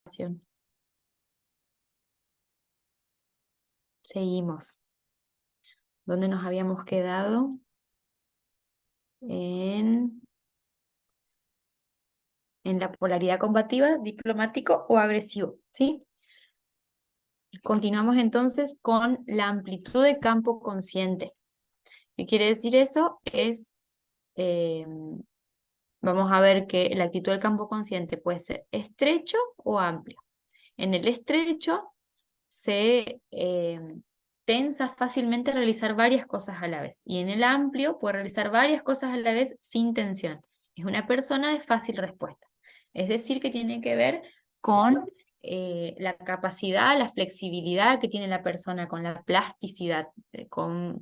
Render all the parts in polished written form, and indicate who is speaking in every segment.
Speaker 1: Acción. Seguimos. ¿Dónde nos habíamos quedado? En la polaridad combativa, diplomático o agresivo, ¿sí? Continuamos entonces con la amplitud de campo consciente. ¿Qué quiere decir eso? Vamos a ver que la actitud del campo consciente puede ser estrecho o amplio. En el estrecho se tensa fácilmente a realizar varias cosas a la vez. Y en el amplio puede realizar varias cosas a la vez sin tensión. Es una persona de fácil respuesta. Es decir, que tiene que ver con la capacidad, la flexibilidad que tiene la persona, con la plasticidad,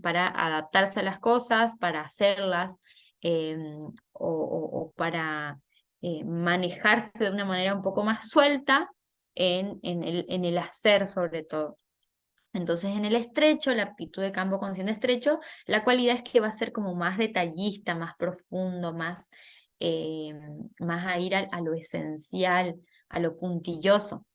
Speaker 1: para adaptarse a las cosas, para hacerlas, o para manejarse de una manera un poco más suelta en el hacer sobre todo. Entonces, en el estrecho, la aptitud de campo consciente estrecho, la cualidad es que va a ser como más detallista, más profundo, más a ir a lo esencial, a lo puntilloso.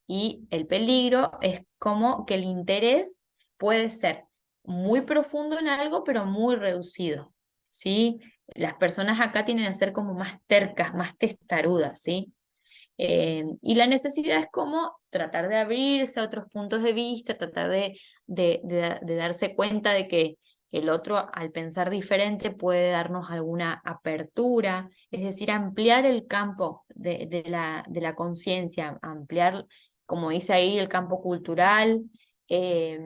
Speaker 1: Y el peligro es como que el interés puede ser muy profundo en algo, pero muy reducido, ¿sí? Las personas acá tienden a ser como más tercas, más testarudas, ¿sí? Y la necesidad es como tratar de abrirse a otros puntos de vista, tratar de darse cuenta de que el otro, al pensar diferente, puede darnos alguna apertura, es decir, ampliar el campo de la conciencia, ampliar, como dice ahí, el campo cultural, eh,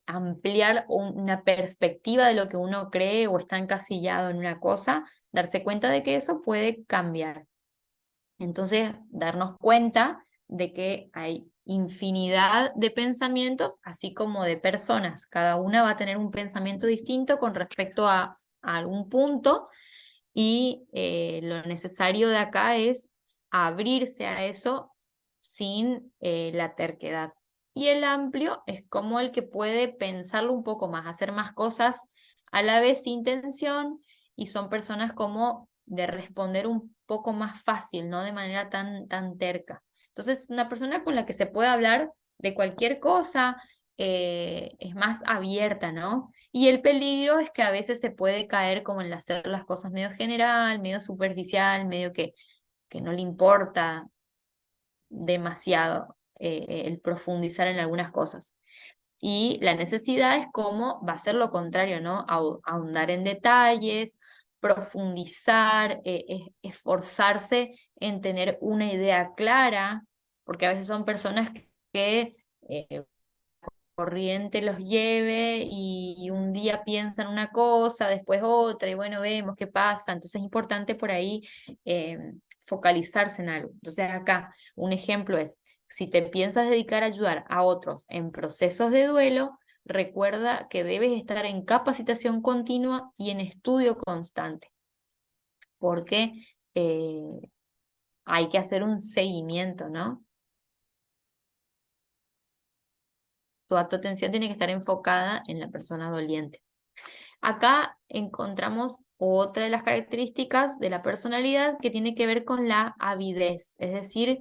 Speaker 1: ampliar una perspectiva de lo que uno cree o está encasillado en una cosa, darse cuenta de que eso puede cambiar. Entonces, darnos cuenta de que hay infinidad de pensamientos, así como de personas. Cada una va a tener un pensamiento distinto con respecto a algún punto y lo necesario de acá es abrirse a eso sin la terquedad. Y el amplio es como el que puede pensarlo un poco más, hacer más cosas a la vez sin tensión, y son personas como de responder un poco más fácil, no de manera tan terca. Entonces, una persona con la que se puede hablar de cualquier cosa, es más abierta, ¿no? Y el peligro es que a veces se puede caer como en hacer las cosas medio general, medio superficial, medio que no le importa demasiado el profundizar en algunas cosas. Y la necesidad es como va a ser lo contrario, ¿no? Ahondar en detalles, profundizar, esforzarse en tener una idea clara, porque a veces son personas que corriente los lleve y un día piensan una cosa, después otra, y bueno, vemos qué pasa. Entonces es importante por ahí focalizarse en algo. Entonces acá un ejemplo es, si te piensas dedicar a ayudar a otros en procesos de duelo, recuerda que debes estar en capacitación continua y en estudio constante, porque hay que hacer un seguimiento, ¿no? Toda tu atención tiene que estar enfocada en la persona doliente. Acá encontramos otra de las características de la personalidad que tiene que ver con la avidez, es decir,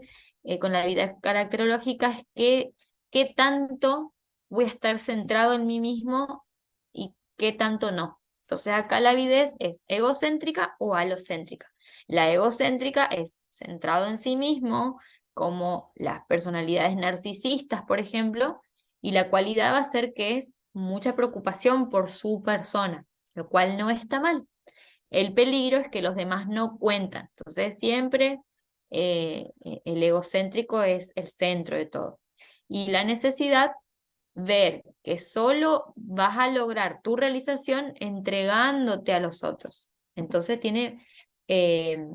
Speaker 1: con la avidez caracterológica es que qué tanto voy a estar centrado en mí mismo y qué tanto no. Entonces acá la avidez es egocéntrica o alocéntrica. La egocéntrica es centrado en sí mismo, como las personalidades narcisistas, por ejemplo, y la cualidad va a ser que es mucha preocupación por su persona, lo cual no está mal. El peligro es que los demás no cuentan. Entonces siempre el egocéntrico es el centro de todo. Y la necesidad, ver que solo vas a lograr tu realización entregándote a los otros. Entonces eh,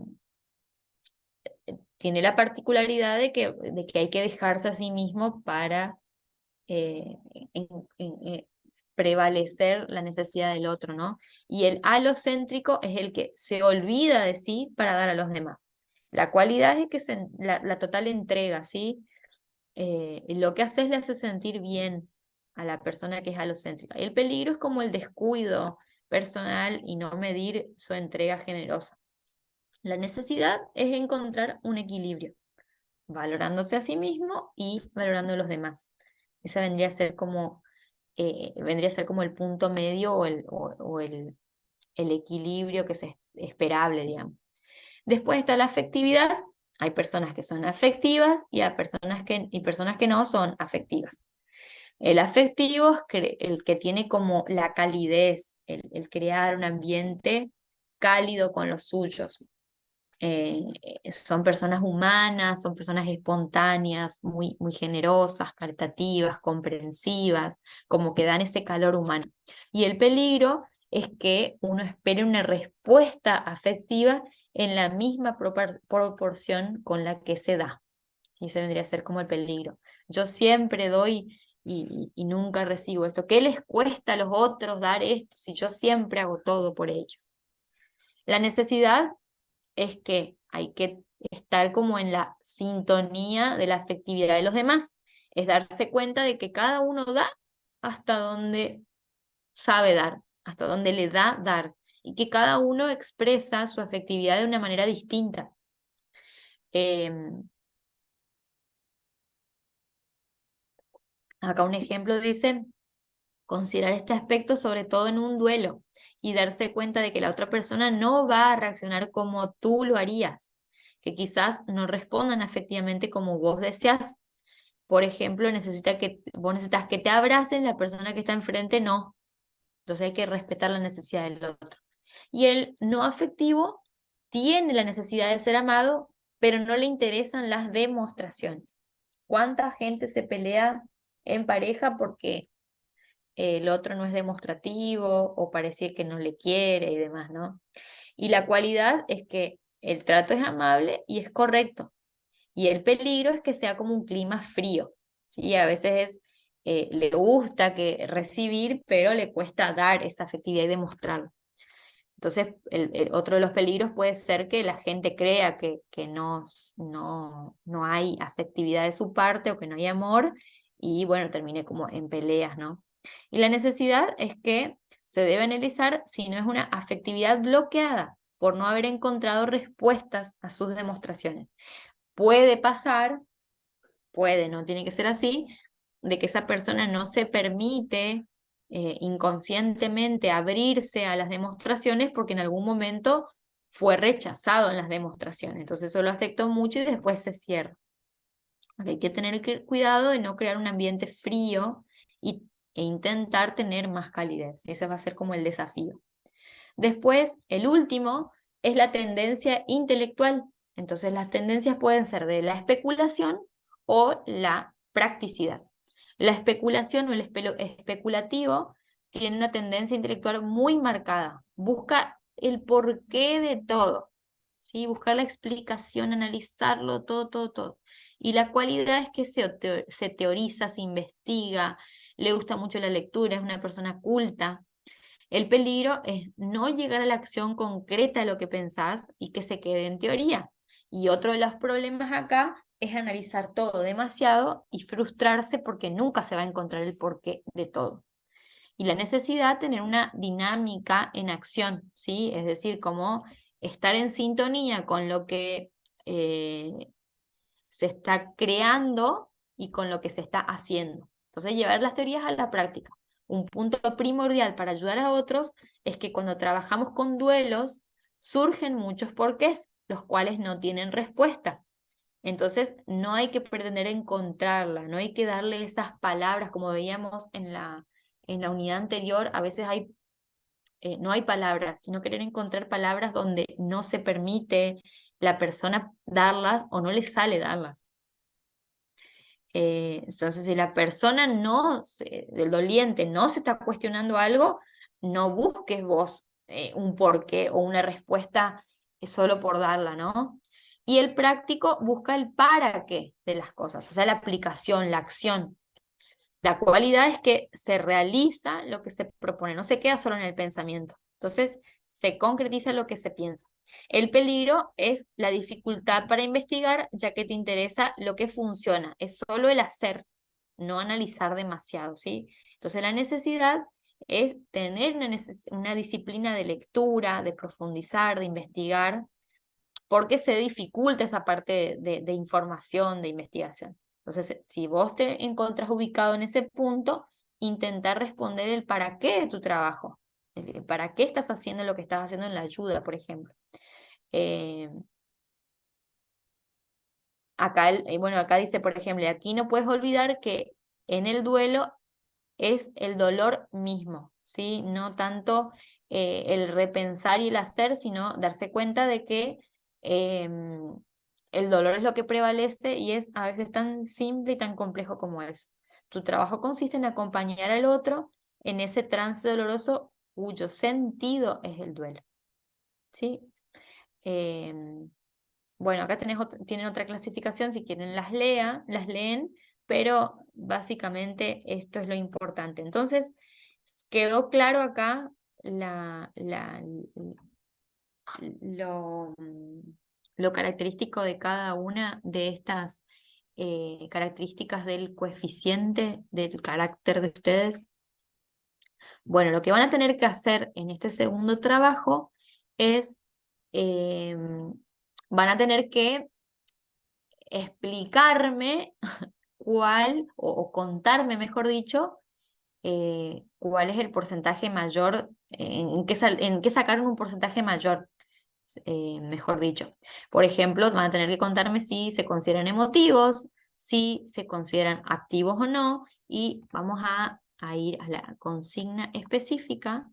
Speaker 1: tiene la particularidad de que hay que dejarse a sí mismo para eh, en- prevalecer la necesidad del otro, ¿no? Y el alocéntrico es el que se olvida de sí para dar a los demás. La cualidad es que la total entrega, ¿sí? Lo que hace es le hace sentir bien a la persona que es alocéntrica. Y el peligro es como el descuido personal y no medir su entrega generosa. La necesidad es encontrar un equilibrio. valorándose a sí mismo y valorando a los demás. Esa vendría a ser como el punto medio o el equilibrio que es esperable, digamos. Después está la afectividad. Hay personas que son afectivas y hay personas que no son afectivas. El afectivo es el que tiene como la calidez, el crear un ambiente cálido con los suyos. Son personas humanas, son personas espontáneas, muy, muy generosas, caritativas, comprensivas, como que dan ese calor humano. Y el peligro es que uno espere una respuesta afectiva en la misma proporción con la que se da. Y ese vendría a ser como el peligro. Yo siempre doy y nunca recibo esto. ¿Qué les cuesta a los otros dar esto si yo siempre hago todo por ellos? La necesidad es que hay que estar como en la sintonía de la afectividad de los demás. Es darse cuenta de que cada uno da hasta donde sabe dar, hasta donde le da dar, y que cada uno expresa su afectividad de una manera distinta. Acá un ejemplo dice, considerar este aspecto sobre todo en un duelo y darse cuenta de que la otra persona no va a reaccionar como tú lo harías, que quizás no respondan afectivamente como vos deseas. Por ejemplo, vos necesitas que te abracen, la persona que está enfrente no. Entonces hay que respetar la necesidad del otro. Y el no afectivo tiene la necesidad de ser amado, pero no le interesan las demostraciones. ¿Cuánta gente se pelea en pareja porque el otro no es demostrativo o parecía que no le quiere y demás, ¿no? Y la cualidad es que el trato es amable y es correcto. Y el peligro es que sea como un clima frío, ¿sí? A veces le gusta recibir, pero le cuesta dar esa afectividad y demostrarlo. Entonces, otro de los peligros puede ser que la gente crea que no hay afectividad de su parte o que no hay amor y bueno, termine como en peleas, ¿no? Y la necesidad es que se debe analizar si no es una afectividad bloqueada por no haber encontrado respuestas a sus demostraciones. Puede pasar, puede, no tiene que ser así, de que esa persona no se permite inconscientemente abrirse a las demostraciones porque en algún momento fue rechazado en las demostraciones. Entonces eso lo afectó mucho y después se cierra. Hay que tener cuidado de no crear un ambiente frío e intentar tener más calidez. Ese va a ser como el desafío. Después, el último es la tendencia intelectual. Entonces, las tendencias pueden ser de la especulación o la practicidad. La especulación o el especulativo tiene una tendencia intelectual muy marcada. Busca el porqué de todo, ¿sí? Buscar la explicación, analizarlo, todo, todo, todo. Y la cualidad es que se teoriza, se investiga, le gusta mucho la lectura, es una persona culta. El peligro es no llegar a la acción concreta de lo que pensás y que se quede en teoría. Y otro de los problemas acá es analizar todo demasiado y frustrarse porque nunca se va a encontrar el porqué de todo. Y la necesidad de tener una dinámica en acción, ¿sí? Es decir, como estar en sintonía con lo que eh, se está creando y con lo que se está haciendo. Entonces, llevar las teorías a la práctica. Un punto primordial para ayudar a otros es que cuando trabajamos con duelos, surgen muchos porqués, los cuales no tienen respuesta. Entonces, no hay que pretender encontrarla, no hay que darle esas palabras, como veíamos en la unidad anterior, a veces no hay palabras, y no querer encontrar palabras donde no se permite la persona darlas o no le sale darlas. Entonces, si la persona del doliente no se está cuestionando algo, no busques vos un porqué o una respuesta solo por darla, ¿no? Y el práctico busca el para qué de las cosas, o sea, la aplicación, la acción. La cualidad es que se realiza lo que se propone, no se queda solo en el pensamiento. Entonces, se concretiza lo que se piensa. El peligro es la dificultad para investigar, ya que te interesa lo que funciona. Es solo el hacer, no analizar demasiado, ¿sí? Entonces, la necesidad es tener una disciplina de lectura, de profundizar, de investigar, porque se dificulta esa parte de información, de investigación. Entonces, si vos te encontrás ubicado en ese punto, intentar responder el para qué de tu trabajo, el para qué estás haciendo lo que estás haciendo en la ayuda, por ejemplo. Eh, bueno, acá dice, por ejemplo, aquí no puedes olvidar que en el duelo es el dolor mismo, ¿sí? No tanto el repensar y el hacer, sino darse cuenta de que el dolor es lo que prevalece y es a veces tan simple y tan complejo como es. Tu trabajo consiste en acompañar al otro en ese trance doloroso cuyo sentido es el duelo, ¿sí? Em, bueno, acá tienen otra clasificación, si quieren las leen, pero básicamente esto es lo importante. Entonces, quedó claro acá lo, lo característico de cada una de estas características del coeficiente del carácter de ustedes. Bueno, lo que van a tener que hacer en este segundo trabajo es, van a tener que explicarme cuál, o contarme, mejor dicho, cuál es el porcentaje mayor, en qué sacaron un porcentaje mayor, mejor dicho. Por ejemplo, van a tener que contarme si se consideran emotivos, si se consideran activos o no, y vamos a ir a la consigna específica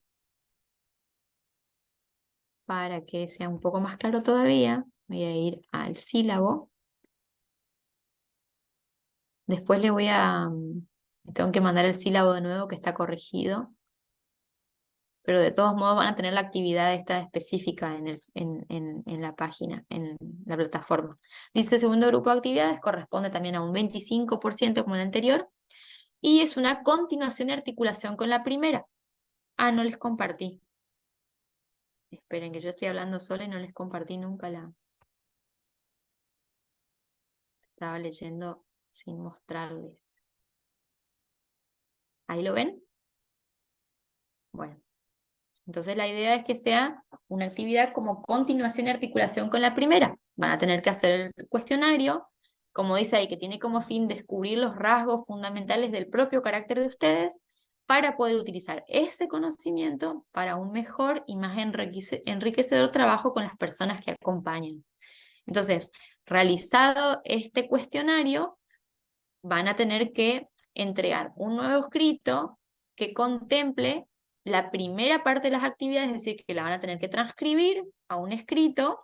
Speaker 1: para que sea un poco más claro todavía. Voy a ir al sílabo. Después tengo que mandar el sílabo de nuevo que está corregido, pero de todos modos van a tener la actividad esta específica en la página, en la plataforma. Dice, segundo grupo de actividades corresponde también a un 25% como el anterior, y es una continuación de articulación con la primera. Ah, no les compartí. Esperen que yo estoy hablando sola y no les compartí nunca Estaba leyendo sin mostrarles. ¿Ahí lo ven? Bueno. Entonces la idea es que sea una actividad como continuación y articulación con la primera. Van a tener que hacer el cuestionario, como dice ahí, que tiene como fin descubrir los rasgos fundamentales del propio carácter de ustedes para poder utilizar ese conocimiento para un mejor y más enriquecedor trabajo con las personas que acompañan. Entonces, realizado este cuestionario, van a tener que entregar un nuevo escrito que contemple la primera parte de las actividades, es decir, que la van a tener que transcribir a un escrito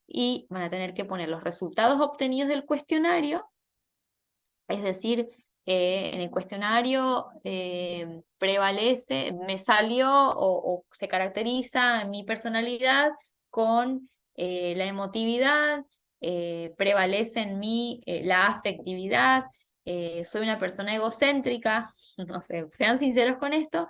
Speaker 1: y van a tener que poner los resultados obtenidos del cuestionario, es decir, en el cuestionario prevalece, me salió o se caracteriza mi personalidad con la emotividad, prevalece en mí la afectividad, soy una persona egocéntrica, no sé, sean sinceros con esto,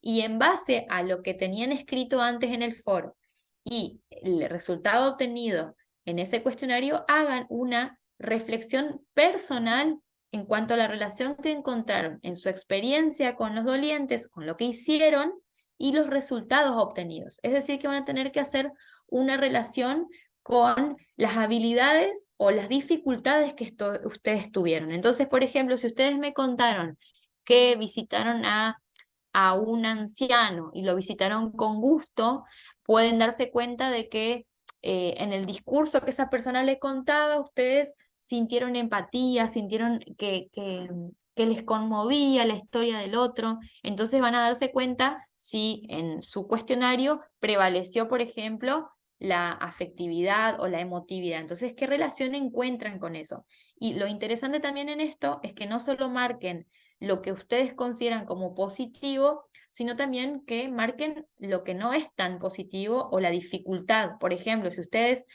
Speaker 1: y en base a lo que tenían escrito antes en el foro y el resultado obtenido en ese cuestionario, hagan una reflexión personal en cuanto a la relación que encontraron en su experiencia con los dolientes, con lo que hicieron y los resultados obtenidos. Es decir, que van a tener que hacer una relación con las habilidades o las dificultades que ustedes tuvieron. Entonces, por ejemplo, si ustedes me contaron que visitaron a un anciano y lo visitaron con gusto, pueden darse cuenta de que en el discurso que esa persona le contaba, ustedes sintieron empatía, sintieron que les conmovía la historia del otro, entonces van a darse cuenta si en su cuestionario prevaleció, por ejemplo, la afectividad o la emotividad. Entonces, ¿qué relación encuentran con eso? Y lo interesante también en esto es que no solo marquen lo que ustedes consideran como positivo, sino también que marquen lo que no es tan positivo o la dificultad. Por ejemplo, si ustedes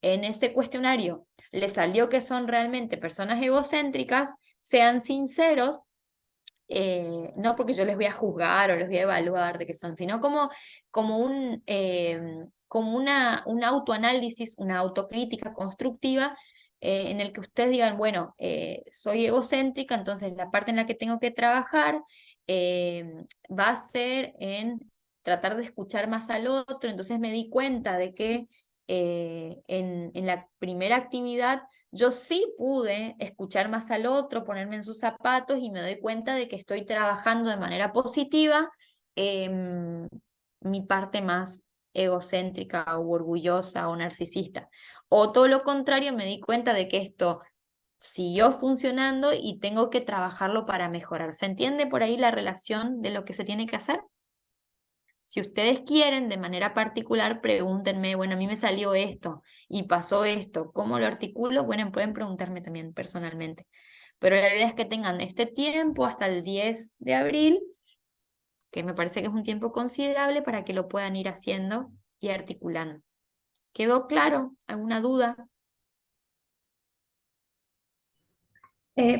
Speaker 1: en ese cuestionario les salió que son realmente personas egocéntricas, sean sinceros, no porque yo les voy a juzgar o les voy a evaluar de qué son, sino un autoanálisis, una autocrítica constructiva en el que ustedes digan, bueno, soy egocéntrica, entonces la parte en la que tengo que trabajar va a ser en tratar de escuchar más al otro, entonces me di cuenta de que en la primera actividad yo sí pude escuchar más al otro, ponerme en sus zapatos y me doy cuenta de que estoy trabajando de manera positiva mi parte más egocéntrica o orgullosa o narcisista. O todo lo contrario, me di cuenta de que esto siguió funcionando y tengo que trabajarlo para mejorar. ¿Se entiende por ahí la relación de lo que se tiene que hacer? Si ustedes quieren, de manera particular, pregúntenme, bueno, a mí me salió esto y pasó esto, ¿cómo lo articulo? Bueno, pueden preguntarme también personalmente. Pero la idea es que tengan este tiempo hasta el 10 de abril, que me parece que es un tiempo considerable para que lo puedan ir haciendo y articulando. ¿Quedó claro? ¿Alguna duda?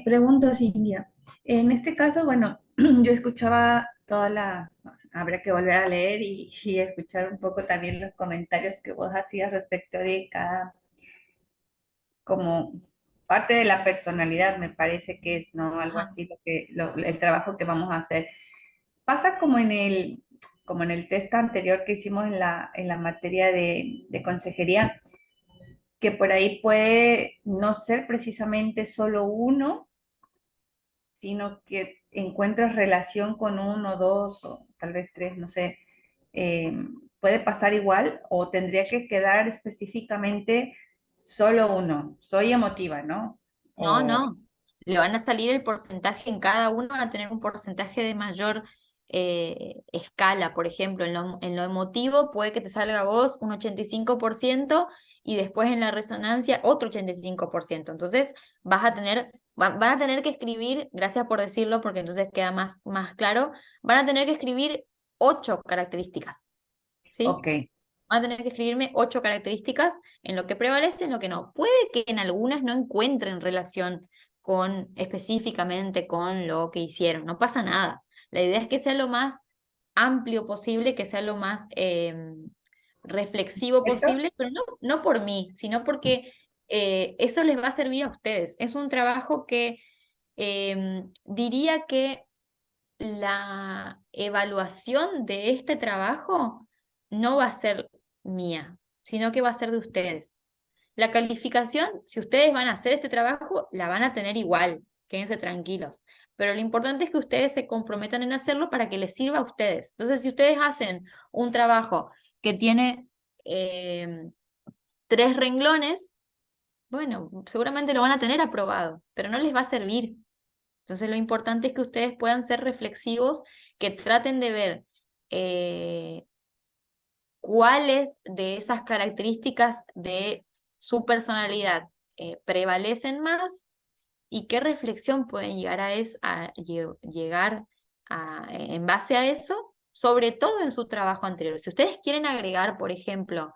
Speaker 2: Pregunto, Cintia. En este caso, bueno, yo escuchaba toda la, habría que volver a leer y escuchar un poco también los comentarios que vos hacías respecto de cada, como parte de la personalidad, me parece que es, ¿no? Algo
Speaker 1: Ajá.
Speaker 2: así, el trabajo que vamos a hacer. Pasa como en el test anterior que hicimos en la materia de consejería, que por ahí puede no ser precisamente solo uno, sino que encuentras relación con uno, dos o tal vez tres, no sé, eh, puede pasar igual o tendría que quedar específicamente solo uno. Soy emotiva, ¿no?
Speaker 1: No,
Speaker 2: O,
Speaker 1: no. Le van a salir el porcentaje en cada uno, van a tener un porcentaje de mayor escala. Por ejemplo, en lo emotivo puede que te salga a vos un 85% y después en la resonancia otro 85%. Entonces van a tener que escribir, gracias por decirlo, porque entonces queda más claro, van a tener que escribir 8 características, ¿sí?
Speaker 2: ok,
Speaker 1: Van a tener que escribirme 8 características en lo que prevalece, en lo que no. Puede que en algunas no encuentren relación con específicamente con lo que hicieron, no pasa nada. La idea es que sea lo más amplio posible, que sea lo más reflexivo
Speaker 2: ¿cierto?
Speaker 1: posible, pero no por mí, sino porque eso les va a servir a ustedes. Es un trabajo que diría que la evaluación de este trabajo no va a ser mía, sino que va a ser de ustedes. La calificación, si ustedes van a hacer este trabajo, la van a tener igual, quédense tranquilos. Pero lo importante es que ustedes se comprometan en hacerlo para que les sirva a ustedes. Entonces, si ustedes hacen un trabajo que tiene 3 renglones, bueno, seguramente lo van a tener aprobado, pero no les va a servir. Entonces, lo importante es que ustedes puedan ser reflexivos, que traten de ver eh, cuáles de esas características de su personalidad prevalecen más y qué reflexión pueden llegar llegar en base a eso, sobre todo en su trabajo anterior. Si ustedes quieren agregar, por ejemplo,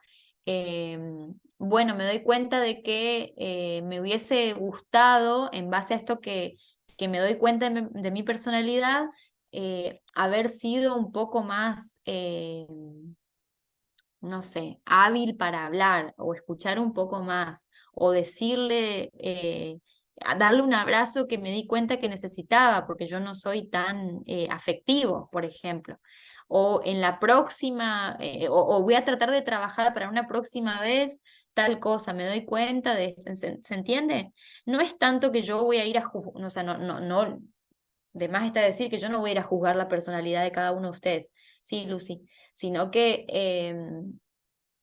Speaker 1: bueno, me doy cuenta de que me hubiese gustado, en base a esto que me doy cuenta de mi personalidad, haber sido un poco más no sé, hábil para hablar o escuchar un poco más o decirle, darle un abrazo que me di cuenta que necesitaba porque yo no soy tan afectivo, por ejemplo. O en la próxima, o voy a tratar de trabajar para una próxima vez tal cosa, me doy cuenta de, ¿se entiende? No es tanto que yo voy a ir a juzgar, o sea, no, de más está decir que yo no voy a ir a juzgar la personalidad de cada uno de ustedes, sí, Lucy, sino que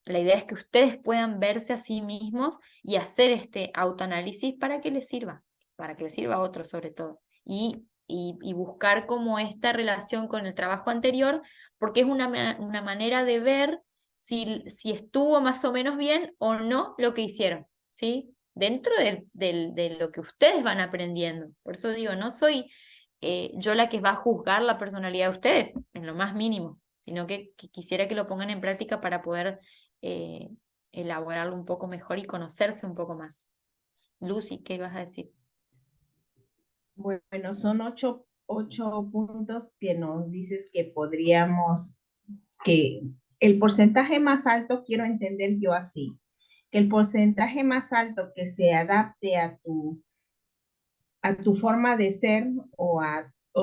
Speaker 1: la idea es que ustedes puedan verse a sí mismos y hacer este autoanálisis para que les sirva a otros sobre todo. Y buscar como esta relación con el trabajo anterior, porque es una manera de ver si estuvo más o menos bien o no lo que hicieron, ¿sí? Dentro de lo que ustedes van aprendiendo. Por eso digo, no soy yo la que va a juzgar la personalidad de ustedes, en lo más mínimo, sino que quisiera que lo pongan en práctica para poder eh, elaborarlo un poco mejor y conocerse un poco más. Lucy, ¿qué ibas a decir?
Speaker 3: Bueno, son ocho puntos que nos dices que podríamos, que el porcentaje más alto, quiero entender yo así, que el porcentaje más alto que se adapte a tu forma de ser o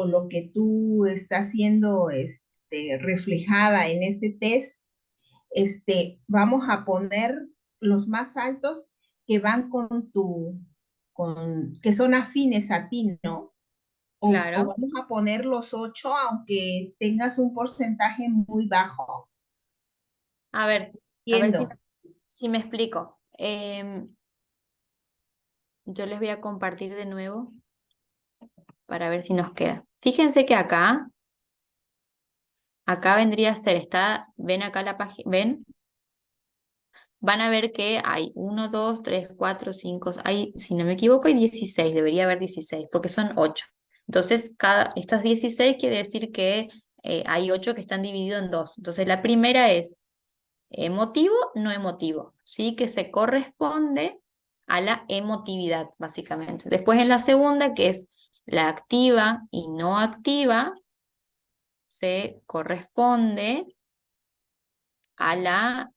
Speaker 3: lo que tú estás siendo reflejada en ese test, vamos a poner los más altos que van que son afines a ti, ¿no? O
Speaker 1: Claro.
Speaker 3: vamos a poner los 8 aunque tengas un porcentaje muy bajo.
Speaker 1: A ver, a ver
Speaker 3: Entiendo.
Speaker 1: si me explico. Yo les voy a compartir de nuevo para ver si nos queda. Fíjense que acá vendría a ser, ven acá la página, ven, van a ver que hay 1, 2, 3, 4, 5, hay, si no me equivoco, hay 16, debería haber 16, porque son 8. Entonces, estas 16 quiere decir que hay 8 que están divididos en 2. Entonces, la primera es emotivo, no emotivo, ¿sí? Que se corresponde a la emotividad, básicamente. Después en la segunda, que es la activa y no activa, se corresponde a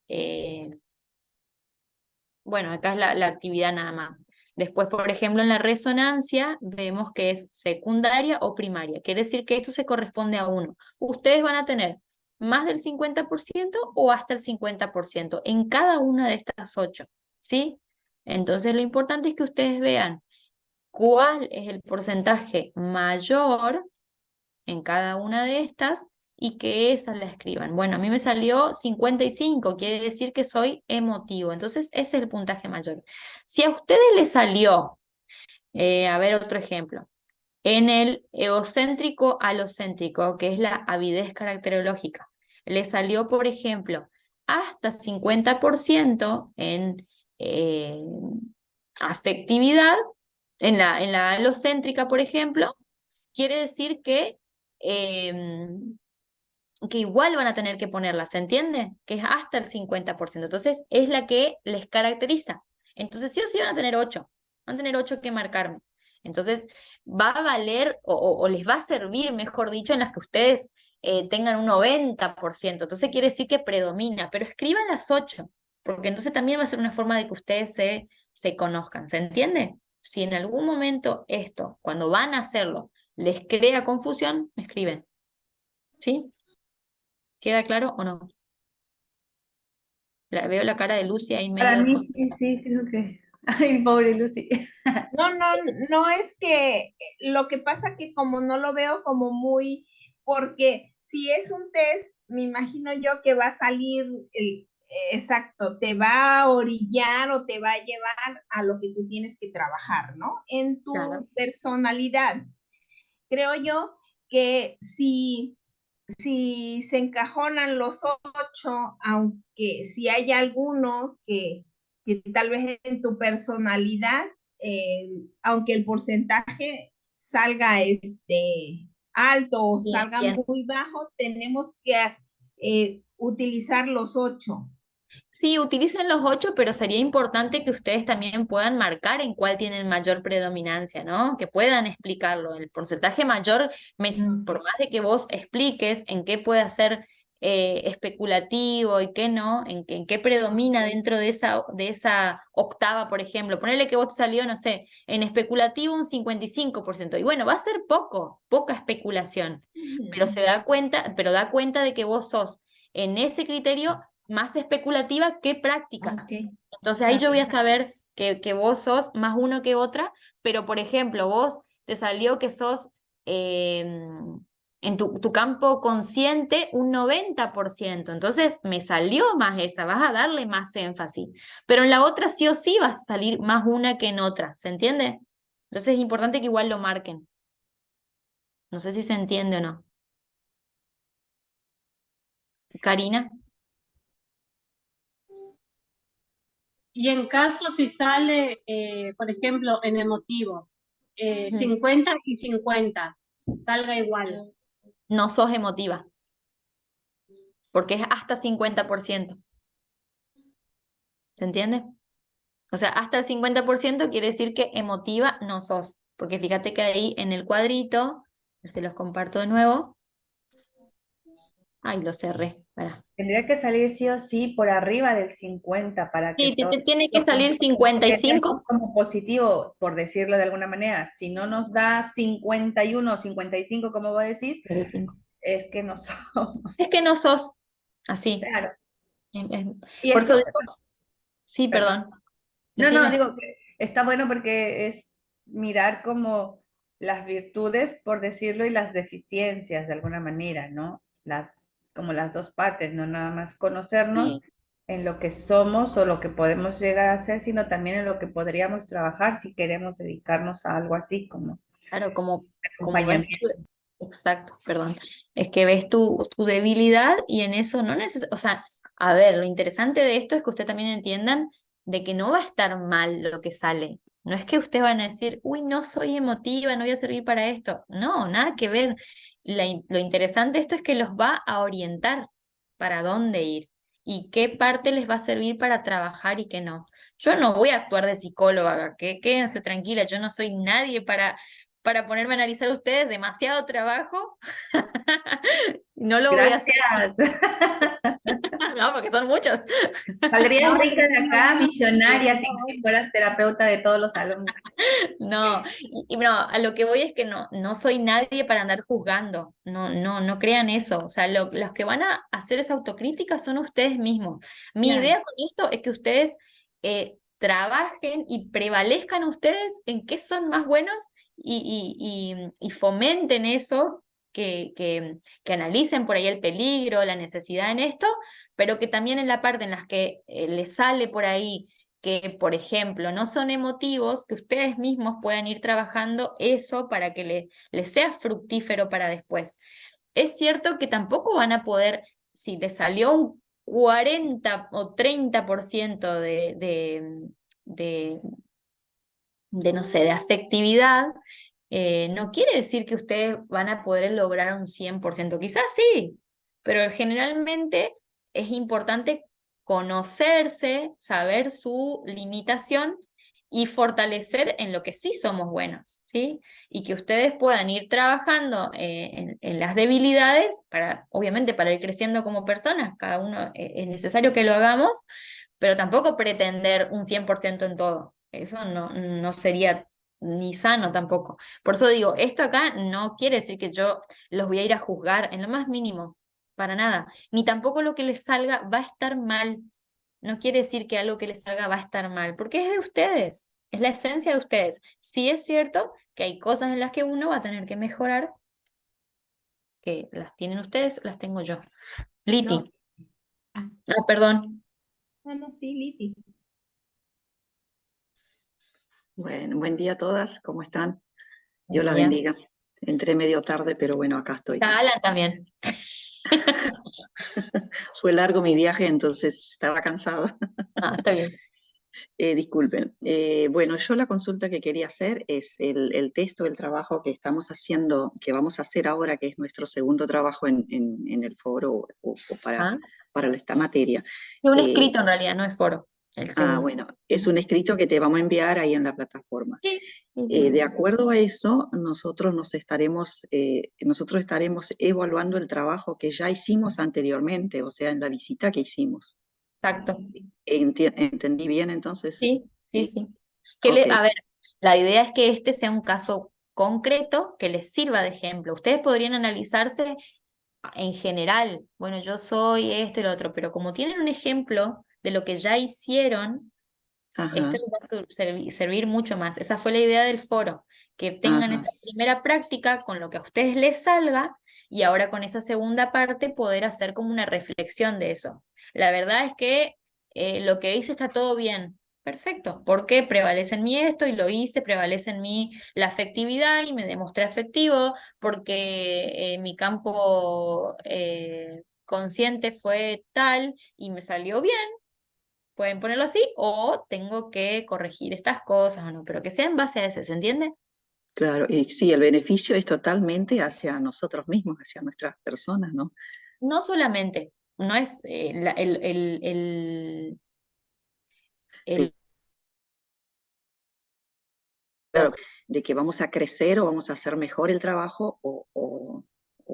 Speaker 1: bueno, acá es la actividad nada más. Después, por ejemplo, en la resonancia vemos que es secundaria o primaria. Quiere decir que esto se corresponde a uno. Ustedes van a tener más del 50% o hasta el 50% en cada una de estas 8, ¿sí? Entonces, lo importante es que ustedes vean cuál es el porcentaje mayor en cada una de estas y que esa la escriban. Bueno, a mí me salió 55, quiere decir que soy emotivo. Entonces, ese es el puntaje mayor. Si a ustedes les salió, a ver otro ejemplo, en el egocéntrico alocéntrico, que es la avidez caracterológica, les salió, por ejemplo, hasta 50% en afectividad, en la alocéntrica, por ejemplo, quiere decir que igual van a tener que ponerla, ¿se entiende? Que es hasta el 50%. Entonces, es la que les caracteriza. Entonces, sí o sí van a tener 8. Van a tener 8 que marcarme. Entonces, va a valer o les va a servir, mejor dicho, en las que ustedes tengan un 90%. Entonces, quiere decir que predomina, pero escriban las 8, porque entonces también va a ser una forma de que ustedes se conozcan. ¿Se entiende? Si en algún momento esto, cuando van a hacerlo, les crea confusión, me escriben. ¿Sí? ¿Queda claro o no? Veo la cara de Lucy ahí
Speaker 2: Para
Speaker 1: medio...
Speaker 2: mí sí, sí, creo que... Ay, pobre Lucy.
Speaker 3: No, no, no es que lo que pasa que como no lo veo como muy, porque si es un test, me imagino yo que va a salir exacto, te va a orillar o te va a llevar a lo que tú tienes que trabajar, ¿no? En
Speaker 1: Claro.
Speaker 3: tu personalidad. Creo yo que si se encajonan los 8, aunque si hay alguno que tal vez en tu personalidad, aunque el porcentaje salga alto o
Speaker 1: Bien,
Speaker 3: salga
Speaker 1: bien.
Speaker 3: muy bajo, tenemos que utilizar los 8.
Speaker 1: Sí, utilicen los 8, pero sería importante que ustedes también puedan marcar en cuál tienen mayor predominancia, ¿no? Que puedan explicarlo. El porcentaje mayor, por más de que vos expliques en qué puede ser especulativo y qué no, en qué predomina dentro de esa octava, por ejemplo. Ponerle que vos te salió, no sé, en especulativo un 55%. Y bueno, va a ser poca especulación, pero da cuenta de que vos sos en ese criterio más especulativa que práctica.
Speaker 3: Ok,
Speaker 1: Entonces ahí
Speaker 3: está
Speaker 1: yo voy a
Speaker 3: bien.
Speaker 1: saber que vos sos más uno que otra, pero por ejemplo, vos te salió que sos en tu campo consciente un 90%, entonces me salió más esa, vas a darle más énfasis, pero en la otra sí o sí vas a salir más una que en otra, ¿se entiende? Entonces es importante que igual lo marquen. No sé si se entiende o no. Karina.
Speaker 4: Y en caso si sale, por ejemplo, en emotivo,
Speaker 1: Ujú.
Speaker 4: 50 y 50, salga igual.
Speaker 1: No sos emotiva, porque es hasta 50%. ¿Se entiende? O sea, hasta el 50% quiere decir que emotiva no sos. Porque fíjate que ahí en el cuadrito, a ver si los comparto de nuevo. Ay, lo cerré. Pará.
Speaker 2: Tendría que salir sí o sí por arriba del 50 para que
Speaker 1: Sí,
Speaker 2: todo
Speaker 1: te tiene que
Speaker 2: lo
Speaker 1: salir
Speaker 2: consideremos
Speaker 1: 55.
Speaker 2: como positivo, por decirlo de alguna manera. Si no nos da 51 o 55, como vos decís,
Speaker 1: 55.
Speaker 2: es que no somos.
Speaker 1: Es que no sos así.
Speaker 2: Claro.
Speaker 1: Em, em,
Speaker 2: Y
Speaker 1: Por
Speaker 2: es que,
Speaker 1: eso digo, Sí, perdón.
Speaker 2: No, no,
Speaker 1: Decime.
Speaker 2: digo que está bueno porque es mirar como las virtudes, por decirlo, y las deficiencias de alguna manera, ¿no? Como las dos partes, no nada más conocernos
Speaker 1: Sí,
Speaker 2: en lo que somos o lo que podemos llegar a ser, sino también en lo que podríamos trabajar si queremos dedicarnos a algo así como
Speaker 1: claro, como ves
Speaker 2: acompañamiento.
Speaker 1: exacto, perdón. Es que ves tu debilidad y en eso no necesitas, o sea, a ver, lo interesante de esto es que ustedes también entiendan de que no va a estar mal lo que sale. No es que ustedes van a decir, uy, no soy emotiva, no voy a servir para esto. No, nada que ver. Lo interesante de esto es que los va a orientar para dónde ir y qué parte les va a servir para trabajar y qué no. Yo no voy a actuar de psicóloga, que quédense tranquilas, yo no soy nadie para ponerme a analizar a ustedes, demasiado trabajo. No lo voy a hacer.
Speaker 2: Gracias.
Speaker 1: No, porque son muchos.
Speaker 2: Saldrías
Speaker 3: No,
Speaker 2: rica de acá, millonaria,
Speaker 3: no,
Speaker 2: si fueras terapeuta de todos los alumnos.
Speaker 1: No, no, a lo que voy es que no soy nadie para andar juzgando. No crean eso. O sea, los que van a hacer esa autocrítica son ustedes mismos. Mi
Speaker 2: Claro.
Speaker 1: idea con esto es que ustedes trabajen y prevalezcan ustedes en qué son más buenos y fomenten eso, que analicen por ahí el peligro, la necesidad en esto, pero que también en la parte en las que les sale por ahí que, por ejemplo, no son emotivos, que ustedes mismos puedan ir trabajando eso para que les sea fructífero para después. Es cierto que tampoco van a poder, si les salió un 40 o 30% de, no sé, de afectividad, no quiere decir que ustedes van a poder lograr un 100%. Quizás sí, pero generalmente es importante conocerse, saber su limitación y fortalecer en lo que sí somos buenos, ¿sí? Y que ustedes puedan ir trabajando en las debilidades, obviamente para ir creciendo como personas, cada uno es necesario que lo hagamos, pero tampoco pretender un 100% en todo. Eso no sería ni sano tampoco. Por eso digo, esto acá no quiere decir que yo los voy a ir a juzgar en lo más mínimo, para nada. Ni tampoco lo que les salga va a estar mal. No quiere decir que algo que les salga va a estar mal, porque es de ustedes, es la esencia de ustedes. Sí es cierto que hay cosas en las que uno va a tener que mejorar, que las tienen ustedes, las tengo yo.
Speaker 3: no.
Speaker 1: Liti.
Speaker 3: Ah,
Speaker 1: Ah, perdón.
Speaker 3: no, sí, Liti.
Speaker 5: Bueno, buen día a todas, ¿cómo están?
Speaker 1: Buen
Speaker 5: Dios las
Speaker 1: día.
Speaker 5: bendiga. Entré medio tarde, pero bueno, acá estoy.
Speaker 1: Está Alan también.
Speaker 5: Fue largo mi viaje, entonces estaba cansada.
Speaker 1: Ah, está bien.
Speaker 5: Disculpen. Bueno, yo la consulta que quería hacer es el texto, el trabajo que estamos haciendo, que vamos a hacer ahora, que es nuestro segundo trabajo en el foro o
Speaker 1: Ah,
Speaker 5: para esta materia.
Speaker 1: es un
Speaker 5: Eh,
Speaker 1: escrito en realidad, no es foro, el segundo.
Speaker 5: bueno, es un escrito que te vamos a enviar ahí en la plataforma.
Speaker 1: Sí, sí, sí.
Speaker 5: De acuerdo a eso, nosotros estaremos evaluando el trabajo que ya hicimos anteriormente, o sea, en la visita que hicimos.
Speaker 1: Exacto.
Speaker 5: ¿Entendí bien entonces?
Speaker 1: Sí, sí,
Speaker 5: Sí,
Speaker 1: sí.
Speaker 5: ok,
Speaker 1: A ver, la idea es que este sea un caso concreto que les sirva de ejemplo. Ustedes podrían analizarse en general, bueno, yo soy esto y lo otro, pero como tienen un ejemplo de lo que ya hicieron, esto
Speaker 5: ajá,
Speaker 1: les va a servir mucho más. Esa fue la idea del foro, que tengan
Speaker 5: ajá,
Speaker 1: esa primera práctica con lo que a ustedes les salga y ahora con esa segunda parte poder hacer como una reflexión de eso. La verdad es que lo que hice está todo bien. Perfecto, porque prevalece en mí esto y lo hice, prevalece en mí la afectividad y me demostré afectivo, porque mi campo consciente fue tal y me salió bien, pueden ponerlo así, o tengo que corregir estas cosas o no, pero que sea en base a ese, ¿se entiende?
Speaker 5: claro, y sí, el beneficio es totalmente hacia nosotros mismos, hacia nuestras personas, ¿no?
Speaker 1: No solamente, no es el-
Speaker 5: Claro, de que vamos a crecer o vamos a hacer mejor el trabajo o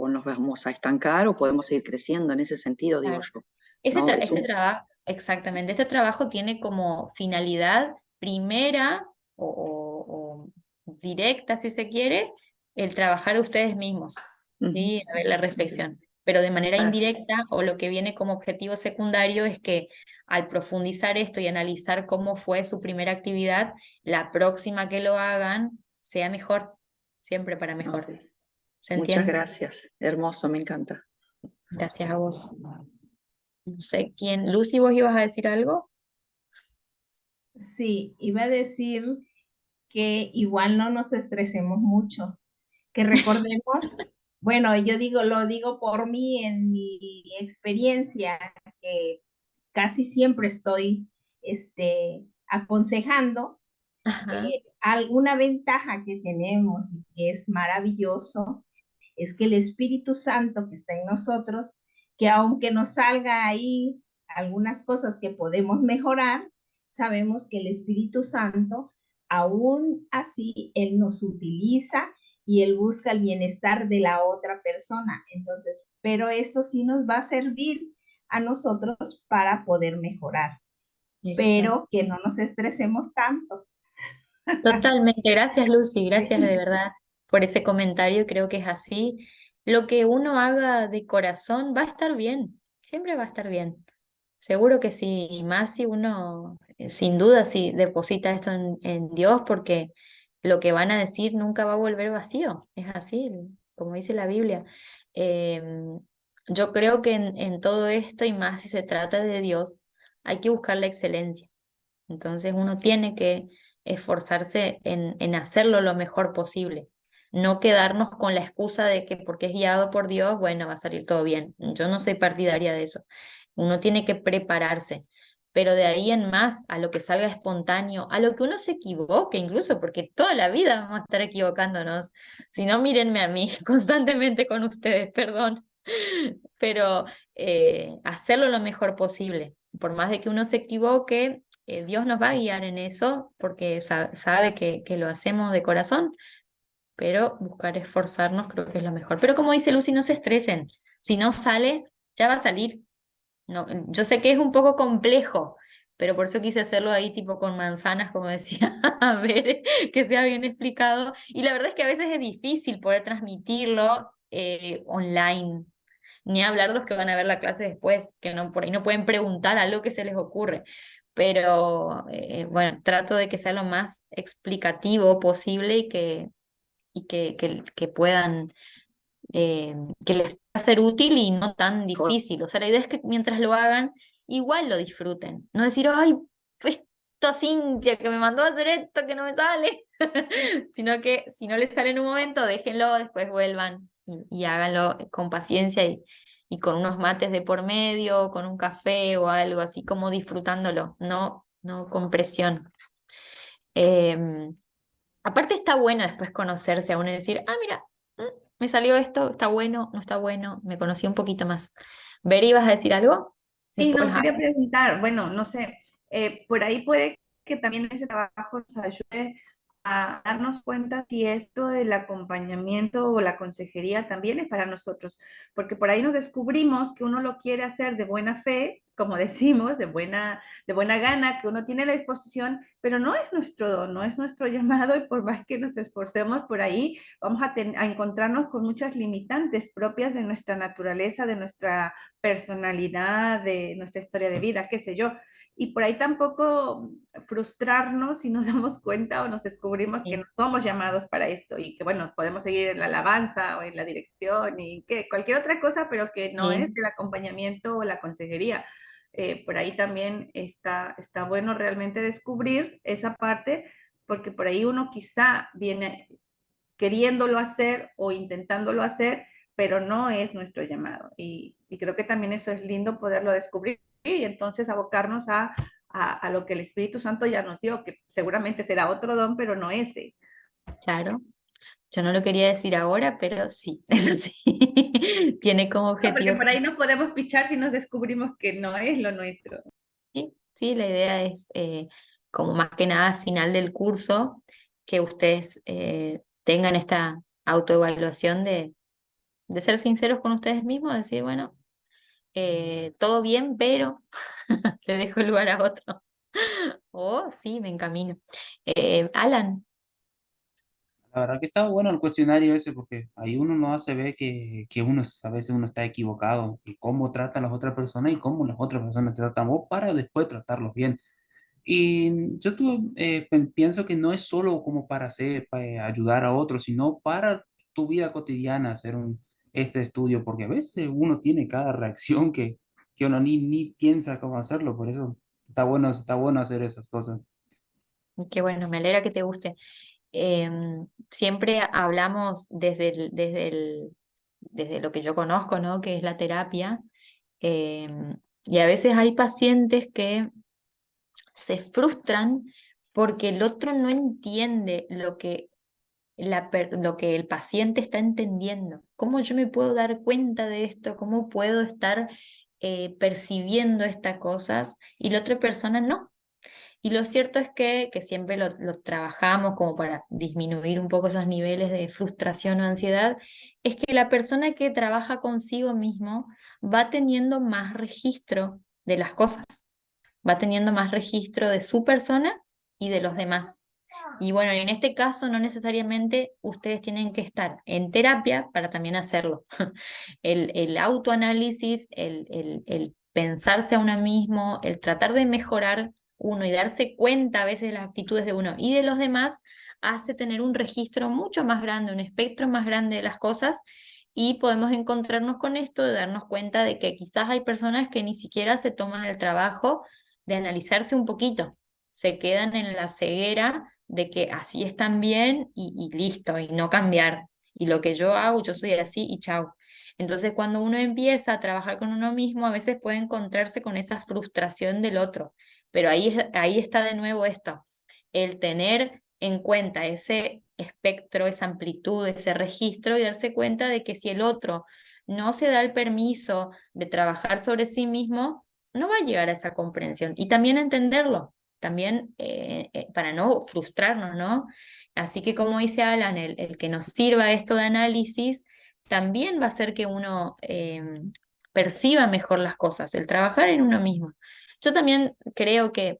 Speaker 5: nos vamos a estancar o podemos seguir creciendo en ese sentido, digo
Speaker 1: claro.
Speaker 5: yo. ¿No? Es
Speaker 1: Este trabajo, exactamente, este trabajo tiene como finalidad primera o directa, si se quiere, el trabajar ustedes mismos,
Speaker 5: ujú,
Speaker 1: ¿sí? A ver, la reflexión. Pero de manera
Speaker 5: ah,
Speaker 1: indirecta, o lo que viene como objetivo secundario es que al profundizar esto y analizar cómo fue su primera actividad, la próxima que lo hagan sea mejor, siempre para mejor.
Speaker 5: Ok.
Speaker 1: ¿Se
Speaker 5: Muchas
Speaker 1: entiende?
Speaker 5: gracias. Hermoso, me encanta.
Speaker 1: Gracias a vos. No sé quién. Lucy, ¿vos ibas a decir algo?
Speaker 3: Sí, iba a decir que igual no nos estresemos mucho, que recordemos, bueno, yo digo, lo digo por mí en mi experiencia, que casi siempre estoy aconsejando.
Speaker 1: Ajá.
Speaker 3: Alguna ventaja que tenemos y que es maravilloso es que el Espíritu Santo que está en nosotros, que aunque nos salga ahí algunas cosas que podemos mejorar, sabemos que el Espíritu Santo, aún así, Él nos utiliza y Él busca el bienestar de la otra persona. Entonces, pero esto sí nos va a servir a nosotros para poder mejorar,
Speaker 1: Exacto.
Speaker 3: pero que no nos estresemos tanto.
Speaker 1: Totalmente, gracias Lucy, gracias de verdad por ese comentario, creo que es así. Lo que uno haga de corazón va a estar bien, siempre va a estar bien. Seguro que sí, y más si uno, sin duda, si deposita esto en Dios, porque lo que van a decir nunca va a volver vacío, es así, como dice la Biblia. Em, yo creo que en todo esto, y más si se trata de Dios, hay que buscar la excelencia. Entonces uno tiene que esforzarse en hacerlo lo mejor posible. No quedarnos con la excusa de que porque es guiado por Dios, bueno, va a salir todo bien. Yo no soy partidaria de eso. Uno tiene que prepararse, pero de ahí en más, a lo que salga espontáneo, a lo que uno se equivoque incluso, porque toda la vida vamos a estar equivocándonos. Si no, mírenme a mí constantemente con ustedes, perdón. Pero hacerlo lo mejor posible. Por más de que uno se equivoque, Dios nos va a guiar en eso porque sabe que lo hacemos de corazón, pero buscar esforzarnos creo que es lo mejor. Pero como dice Lucy, no se estresen. Si no sale, ya va a salir. No, yo sé que es un poco complejo, pero por eso quise hacerlo ahí tipo con manzanas, como decía, a ver, que sea bien explicado. Y la verdad es que a veces es difícil poder transmitirlo online. Ni hablar los que van a ver la clase después, que no, por ahí no pueden preguntar algo que se les ocurre. Pero bueno, trato de que sea lo más explicativo posible y que puedan, que les va a ser útil y no tan difícil. O sea, la idea es que mientras lo hagan, igual lo disfruten. No decir, ay, esta Cintia que me mandó a hacer esto que no me sale. Sino que si no les sale en un momento, déjenlo, después vuelvan y háganlo con paciencia y con unos mates de por medio, con un café o algo así, como disfrutándolo, no con presión. Em, Aparte está bueno después conocerse a uno y decir, ah, mira, me salió esto, está bueno, no está bueno, me conocí un poquito más. Ver, ¿ibas a decir algo?
Speaker 2: Sí,
Speaker 1: Después,
Speaker 2: no, quería preguntar, bueno, no sé, por ahí puede que también ese trabajo nos ayude a darnos cuenta si esto del acompañamiento o la consejería también es para nosotros, porque por ahí nos descubrimos que uno lo quiere hacer de buena fe, como decimos, de buena gana, que uno tiene la disposición, pero no es nuestro don, no es nuestro llamado y por más que nos esforcemos por ahí, vamos a encontrarnos con muchas limitantes propias de nuestra naturaleza, de nuestra personalidad, de nuestra historia de vida, qué sé yo. Y por ahí tampoco frustrarnos si nos damos cuenta o nos descubrimos que
Speaker 1: sí,
Speaker 2: no somos llamados para esto y que, bueno, podemos seguir en la alabanza o en la dirección y que cualquier otra cosa, pero que no es
Speaker 1: sí,
Speaker 2: el acompañamiento o la consejería. Por ahí también está bueno realmente descubrir esa parte, porque por ahí uno quizá viene queriéndolo hacer o intentándolo hacer, pero no es nuestro llamado. Y creo que también eso es lindo poderlo descubrir y entonces abocarnos a lo que el Espíritu Santo ya nos dio, que seguramente será otro don, pero no ese.
Speaker 1: claro. Yo no lo quería decir ahora, pero sí, es así. Tiene como
Speaker 2: No, porque
Speaker 1: objetivo.
Speaker 2: por ahí no podemos pichar si nos descubrimos que no es lo nuestro.
Speaker 1: Sí, sí, la idea es, como más que nada al final del curso, que ustedes tengan esta autoevaluación de ser sinceros con ustedes mismos, decir, bueno, todo bien, pero le dejo el lugar a otro. Oh, sí, me encamino. Alan,
Speaker 6: La verdad que está bueno el cuestionario ese porque ahí uno no hace ver que uno a veces uno está equivocado y cómo tratan las otras personas y cómo las otras personas te tratan vos para después tratarlos bien. Y yo pienso que no es solo como para hacer, para ayudar a otros, sino para tu vida cotidiana hacer este estudio, porque a veces uno tiene cada reacción que uno ni piensa cómo hacerlo, por eso está bueno hacer esas cosas.
Speaker 1: Y qué bueno, me alegra que te guste. Siempre hablamos desde lo que yo conozco, ¿no? Que es la terapia. Y a veces hay pacientes que se frustran porque el otro no entiende lo que el paciente está entendiendo. ¿Cómo yo me puedo dar cuenta de esto? ¿Cómo puedo estar percibiendo estas cosas y la otra persona no? Y lo cierto es que siempre lo trabajamos como para disminuir un poco esos niveles de frustración o ansiedad, es que la persona que trabaja consigo mismo va teniendo más registro de las cosas, va teniendo más registro de su persona y de los demás. Y bueno, en este caso no necesariamente ustedes tienen que estar en terapia para también hacerlo. El autoanálisis, el pensarse a uno mismo, el tratar de mejorar uno y darse cuenta a veces de las actitudes de uno y de los demás, hace tener un registro mucho más grande, un espectro más grande de las cosas y podemos encontrarnos con esto de darnos cuenta de que quizás hay personas que ni siquiera se toman el trabajo de analizarse un poquito, se quedan en la ceguera de que así están bien y listo, y no cambiar. Y lo que yo hago, yo soy así y chao. Entonces, cuando uno empieza a trabajar con uno mismo, a veces puede encontrarse con esa frustración del otro. Pero ahí está de nuevo esto, el tener en cuenta ese espectro, esa amplitud, ese registro y darse cuenta de que si el otro no se da el permiso de trabajar sobre sí mismo, no va a llegar a esa comprensión. Y también entenderlo, también para no frustrarnos, ¿no? Así que como dice Alan, el que nos sirva esto de análisis también va a hacer que uno perciba mejor las cosas, el trabajar en uno mismo. Yo también creo que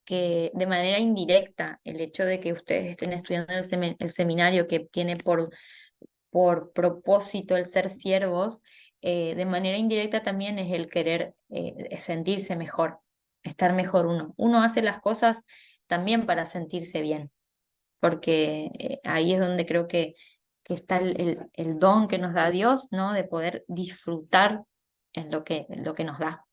Speaker 1: de manera indirecta el hecho de que ustedes estén estudiando el seminario que tiene por propósito el ser siervos, de manera indirecta también es el querer sentirse mejor, estar mejor uno. Uno hace las cosas también para sentirse bien, porque ahí es donde creo que está el don que nos da Dios, ¿no? De poder disfrutar en lo que nos da.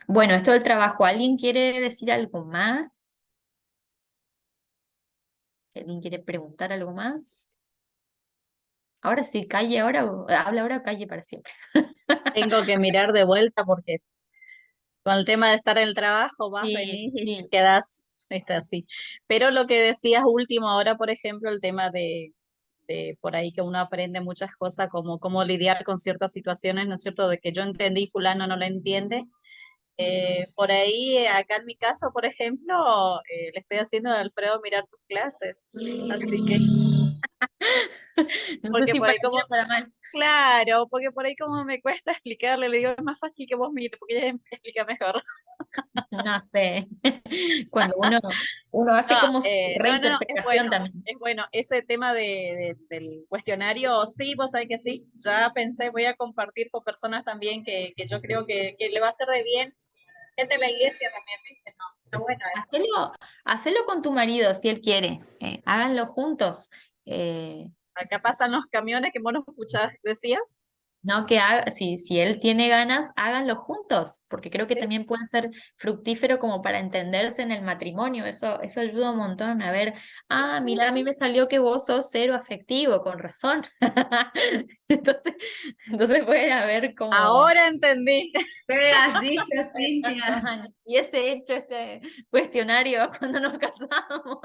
Speaker 1: Bueno, esto del trabajo, ¿alguien quiere decir algo más? ¿Alguien quiere preguntar algo más? Ahora sí, calle ahora, habla ahora o calle para siempre.
Speaker 5: Tengo que mirar de vuelta porque con el tema de estar en el trabajo vas,
Speaker 1: Sí,
Speaker 5: venís y
Speaker 1: sí.
Speaker 5: quedás así. Pero lo que decías último ahora, por ejemplo, el tema de por ahí que uno aprende muchas cosas, como cómo lidiar con ciertas situaciones, ¿no es cierto? De que yo entendí y fulano no lo entiende. Por ahí, acá en mi caso, por ejemplo, le estoy haciendo a Alfredo mirar tus clases. Así que,
Speaker 1: No sé
Speaker 5: porque
Speaker 1: si
Speaker 5: por
Speaker 1: para
Speaker 5: ahí
Speaker 1: bien
Speaker 5: como,
Speaker 1: o para mal.
Speaker 5: claro, porque por ahí como me cuesta explicarle, le digo, es más fácil que vos mires, porque ella explica mejor.
Speaker 1: No sé. Cuando uno hace
Speaker 5: No,
Speaker 1: como su
Speaker 5: no,
Speaker 1: reinterpretación también.
Speaker 5: es bueno. Ese tema del cuestionario, sí, vos sabés que sí. Ya pensé, voy a compartir con personas también que yo creo que le va a hacer de bien. Gente de la iglesia también, ¿viste? No, está bueno eso.
Speaker 1: Hacelo con tu marido si él quiere. Háganlo juntos. Eh,
Speaker 5: Acá pasan los camiones que vos no escuchás, decías.
Speaker 1: No que haga, si él tiene ganas, háganlo juntos, porque creo que
Speaker 5: Sí,
Speaker 1: también puede ser fructífero como para entenderse en el matrimonio. Eso ayuda un montón a ver,
Speaker 5: sí,
Speaker 1: ah,
Speaker 5: sí,
Speaker 1: mira, a mí
Speaker 5: sí.
Speaker 1: me salió que vos sos cero afectivo, con razón. Entonces, entonces puede haber como,
Speaker 5: Ahora entendí.
Speaker 2: ¿Qué has dicho, Cintia?
Speaker 1: ajá, y ese hecho, este cuestionario cuando nos casamos.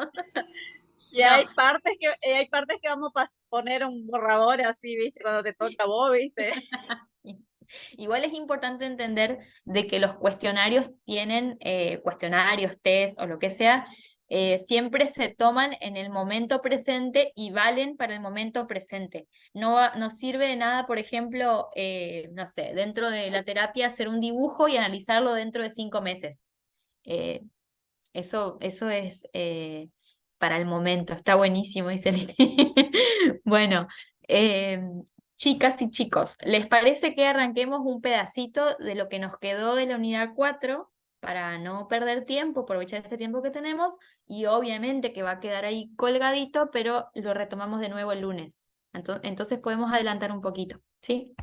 Speaker 5: Y
Speaker 1: No,
Speaker 5: hay partes que vamos a poner un borrador así, ¿viste? Cuando te toca a vos, ¿viste?
Speaker 1: igual es importante entender de que los cuestionarios tienen, cuestionarios, test o lo que sea, siempre se toman en el momento presente y valen para el momento presente. No sirve de nada, por ejemplo, no sé, dentro de la terapia hacer un dibujo y analizarlo dentro de 5 meses. Eh, eso es para el momento. Está buenísimo, dice Lili. Bueno, eh, chicas y chicos, ¿les parece que arranquemos un pedacito de lo que nos quedó de la unidad 4 para no perder tiempo, aprovechar este tiempo que tenemos? Y obviamente que va a quedar ahí colgadito, pero lo retomamos de nuevo el lunes. Entonces podemos adelantar un poquito, ¿sí?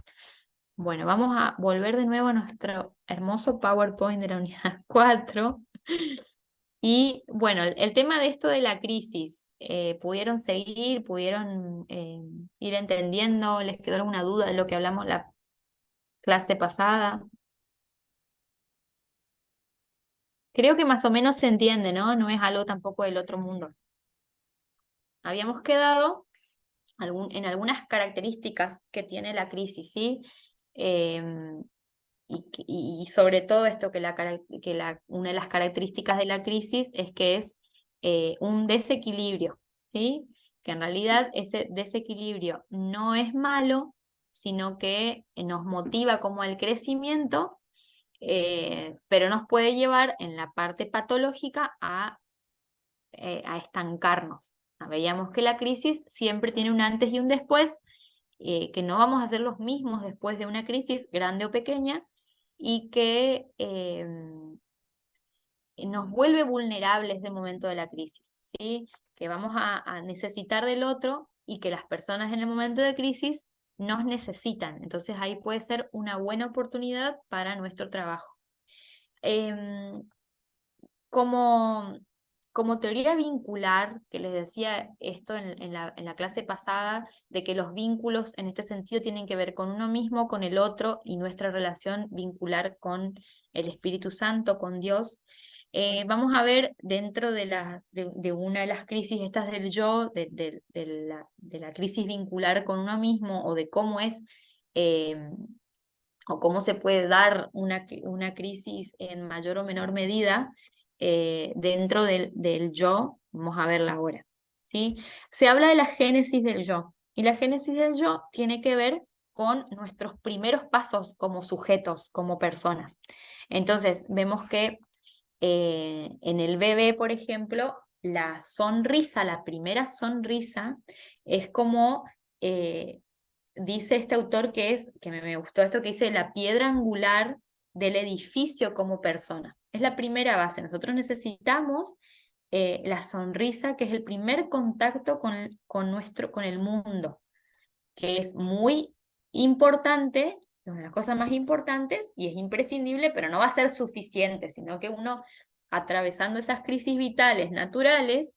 Speaker 1: Bueno, vamos a volver de nuevo a nuestro hermoso PowerPoint de la unidad 4. Y bueno, el tema de esto de la crisis, ¿pudieron seguir? ¿Pudieron ir entendiendo? ¿Les quedó alguna duda de lo que hablamos la clase pasada? Creo que más o menos se entiende, ¿no? No es algo tampoco del otro mundo. Habíamos quedado en algunas características que tiene la crisis, ¿sí? Y sobre todo esto una de las características de la crisis es que es un desequilibrio, ¿sí? Que en realidad ese desequilibrio no es malo, sino que nos motiva como al crecimiento, pero nos puede llevar en la parte patológica a estancarnos. Veíamos que la crisis siempre tiene un antes y un después, que no vamos a ser los mismos después de una crisis, grande o pequeña, y que nos vuelve vulnerables de momento de la crisis, ¿sí? Que vamos a necesitar del otro y que las personas en el momento de crisis nos necesitan. Entonces ahí puede ser una buena oportunidad para nuestro trabajo. Como, como teoría vincular, que les decía esto en la clase pasada, de que los vínculos en este sentido tienen que ver con uno mismo, con el otro, y nuestra relación vincular con el Espíritu Santo, con Dios. Vamos a ver dentro de una de las crisis estas del yo, de la crisis vincular con uno mismo, o de cómo es o cómo se puede dar una crisis en mayor o menor medida dentro del yo. Vamos a verla ahora, ¿sí? Se habla de la génesis del yo, y la génesis del yo tiene que ver con nuestros primeros pasos como sujetos, como personas. Entonces, vemos que en el bebé, por ejemplo, la sonrisa, la primera sonrisa, es como dice este autor que me gustó esto, que dice la piedra angular del edificio como persona. Es la primera base. Nosotros necesitamos la sonrisa, que es el primer contacto con el mundo, que es muy importante, es una de las cosas más importantes y es imprescindible, pero no va a ser suficiente, sino que uno, atravesando esas crisis vitales naturales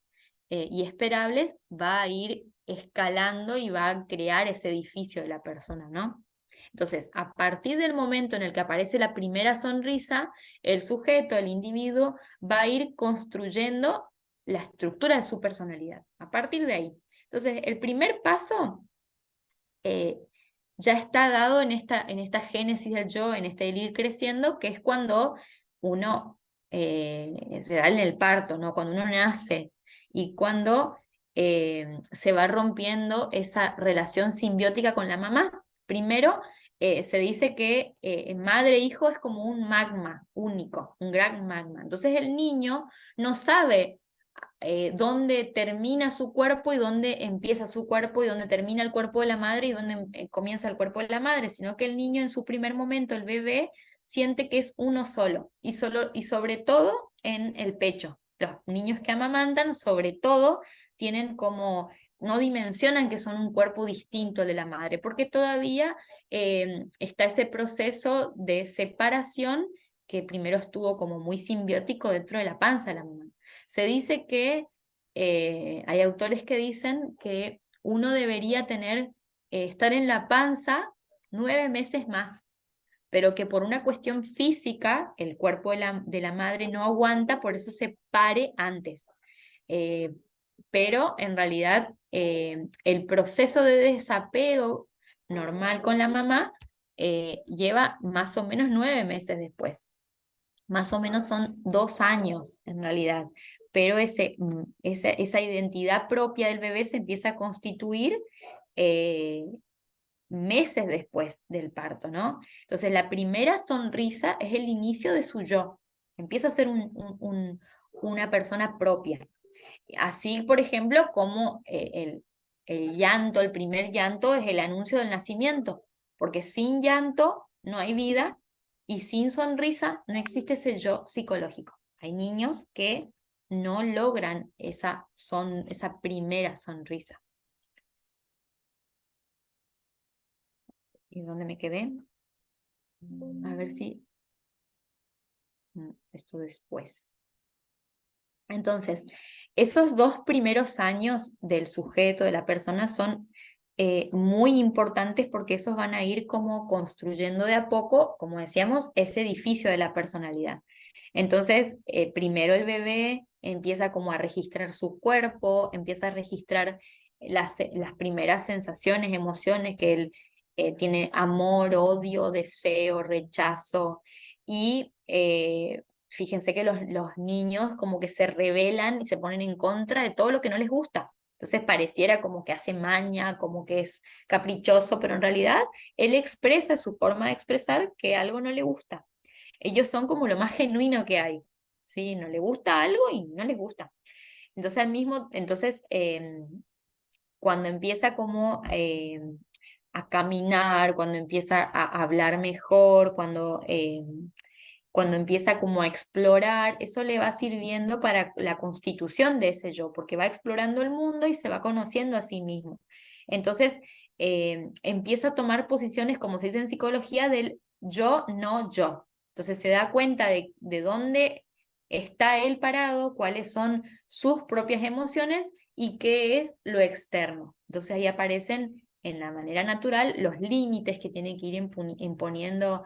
Speaker 1: y esperables, va a ir escalando y va a crear ese edificio de la persona, ¿no? Entonces, a partir del momento en el que aparece la primera sonrisa, el sujeto, el individuo, va a ir construyendo la estructura de su personalidad. A partir de ahí. Entonces, el primer paso ya está dado en esta génesis del yo, en este ir creciendo, que es cuando uno se da en el parto, ¿no? Cuando uno nace y cuando se va rompiendo esa relación simbiótica con la mamá. Primero, se dice que madre e hijo es como un magma único, un gran magma. Entonces el niño no sabe dónde termina su cuerpo y dónde empieza su cuerpo, y dónde termina el cuerpo de la madre y dónde comienza el cuerpo de la madre, sino que el niño en su primer momento, el bebé, siente que es uno solo, y sobre todo en el pecho. Los niños que amamantan, sobre todo, tienen como, no dimensionan que son un cuerpo distinto al de la madre, porque todavía está ese proceso de separación que primero estuvo como muy simbiótico dentro de la panza de la mamá. Se dice que hay autores que dicen que uno debería estar en la panza 9 meses más, pero que por una cuestión física el cuerpo de la madre no aguanta, por eso se pare antes. Pero en realidad el proceso de desapego normal con la mamá lleva más o menos 9 meses después. Más o menos son 2 años en realidad, pero esa identidad propia del bebé se empieza a constituir meses después del parto, ¿no? Entonces la primera sonrisa es el inicio de su yo, empieza a ser una persona propia. Así, por ejemplo, como el llanto, el primer llanto es el anuncio del nacimiento, porque sin llanto no hay vida y sin sonrisa no existe ese yo psicológico. Hay niños que no logran esa primera sonrisa. ¿Y dónde me quedé? A ver si... Esto después. Entonces, esos 2 primeros años del sujeto, de la persona, son muy importantes porque esos van a ir como construyendo de a poco, como decíamos, ese edificio de la personalidad. Entonces, primero el bebé empieza como a registrar su cuerpo, empieza a registrar las primeras sensaciones, emociones que él tiene: amor, odio, deseo, rechazo, y fíjense que los niños como que se rebelan y se ponen en contra de todo lo que no les gusta. Entonces pareciera como que hace maña, como que es caprichoso, pero en realidad él expresa su forma de expresar que algo no le gusta. Ellos son como lo más genuino que hay, ¿sí? No le gusta algo y no les gusta. Entonces, cuando empieza como a caminar, cuando empieza a hablar mejor, cuando empieza como a explorar, eso le va sirviendo para la constitución de ese yo, porque va explorando el mundo y se va conociendo a sí mismo. Entonces, empieza a tomar posiciones, como se dice en psicología, del yo, no yo. Entonces se da cuenta de dónde está él parado, cuáles son sus propias emociones y qué es lo externo. Entonces ahí aparecen en la manera natural los límites que tiene que ir imponiendo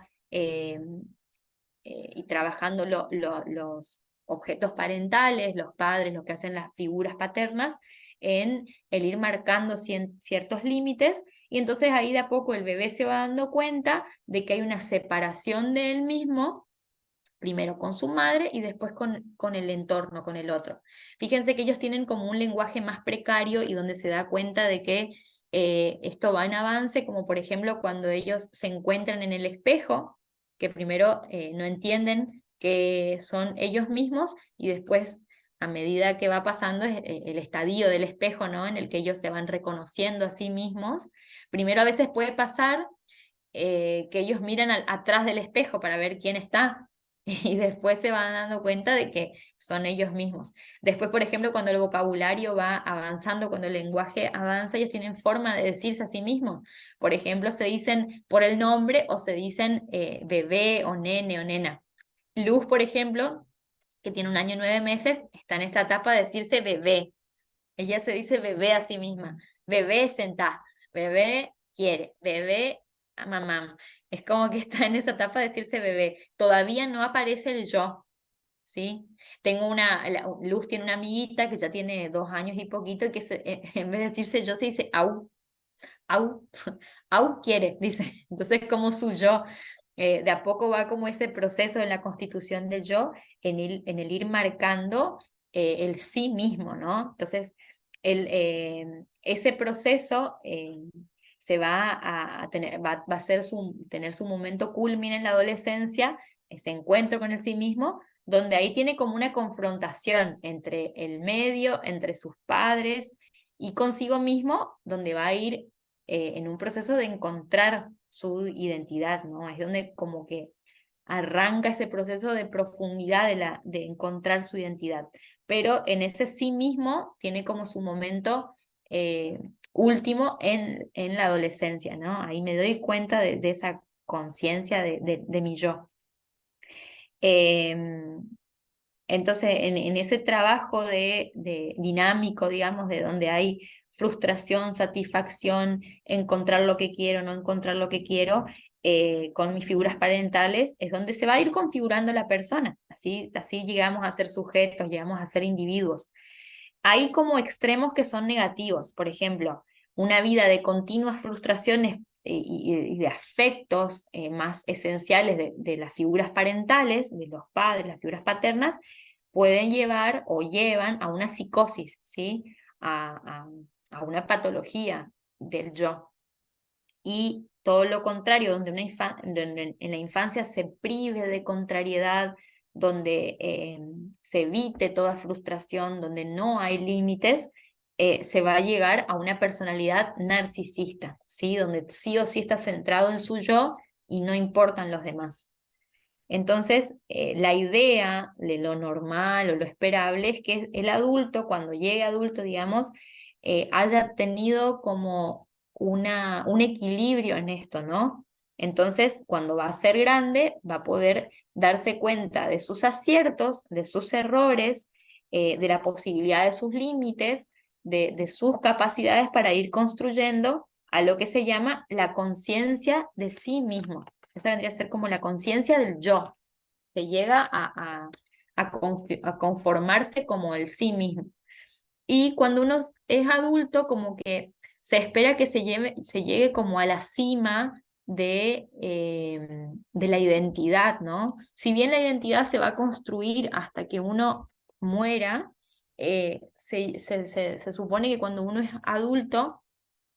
Speaker 1: y trabajando los objetos parentales, los padres, lo que hacen las figuras paternas, en el ir marcando ciertos límites, y entonces ahí de a poco el bebé se va dando cuenta de que hay una separación de él mismo, primero con su madre y después con el entorno, con el otro. Fíjense que ellos tienen como un lenguaje más precario y donde se da cuenta de que esto va en avance, como por ejemplo cuando ellos se encuentran en el espejo, que primero no entienden que son ellos mismos y después, a medida que va pasando el estadio del espejo, ¿no? En el que ellos se van reconociendo a sí mismos. Primero a veces puede pasar que ellos miran atrás del espejo para ver quién está y después se van dando cuenta de que son ellos mismos. Después, por ejemplo, cuando el vocabulario va avanzando, cuando el lenguaje avanza, ellos tienen forma de decirse a sí mismos. Por ejemplo, se dicen por el nombre o se dicen bebé o nene o nena. Luz, por ejemplo, que tiene 1 año y 9 meses, está en esta etapa de decirse bebé. Ella se dice bebé a sí misma. Bebé sentá, bebé quiere, bebé a mamá. Es como que está en esa etapa de decirse bebé. Todavía no aparece el yo, ¿sí? Luz tiene una amiguita que ya tiene 2 años y poquito, que en vez de decirse yo se dice au, au, au quiere, dice. Entonces como su yo. De a poco va como ese proceso en la constitución del yo, en el ir marcando el sí mismo, ¿no? Entonces, ese proceso se va a tener, va a ser tener su momento culmine en la adolescencia, ese encuentro con el sí mismo, donde ahí tiene como una confrontación entre el medio, entre sus padres y consigo mismo, donde va a ir en un proceso de encontrar su identidad, ¿no? Es donde como que arranca ese proceso de profundidad de encontrar su identidad. Pero en ese sí mismo tiene como su momento último en la adolescencia, ¿no? Ahí me doy cuenta de esa conciencia de mi yo. Entonces, en ese trabajo de dinámico, digamos, de donde hay frustración, satisfacción, encontrar lo que quiero, no encontrar lo que quiero, con mis figuras parentales, es donde se va a ir configurando la persona. Así llegamos a ser sujetos, llegamos a ser individuos. Hay como extremos que son negativos, por ejemplo, una vida de continuas frustraciones y de afectos más esenciales de las figuras parentales, de los padres, las figuras paternas, pueden llevar o llevan a una psicosis, ¿sí? A una patología del yo. Y todo lo contrario, donde en la infancia se prive de contrariedad, donde se evite toda frustración, donde no hay límites, se va a llegar a una personalidad narcisista, ¿sí? Donde sí o sí está centrado en su yo y no importan los demás. Entonces, la idea de lo normal o lo esperable es que el adulto, cuando llegue adulto, digamos, haya tenido como un equilibrio en esto, ¿no? Entonces, cuando va a ser grande, va a poder darse cuenta de sus aciertos, de sus errores, de la posibilidad de sus límites, de sus capacidades para ir construyendo a lo que se llama la conciencia de sí mismo. Esa vendría a ser como la conciencia del yo. Se llega a conformarse como el sí mismo. Y cuando uno es adulto, como que se espera que se llegue como a la cima de la identidad, ¿no? Si bien la identidad se va a construir hasta que uno muera, se supone que cuando uno es adulto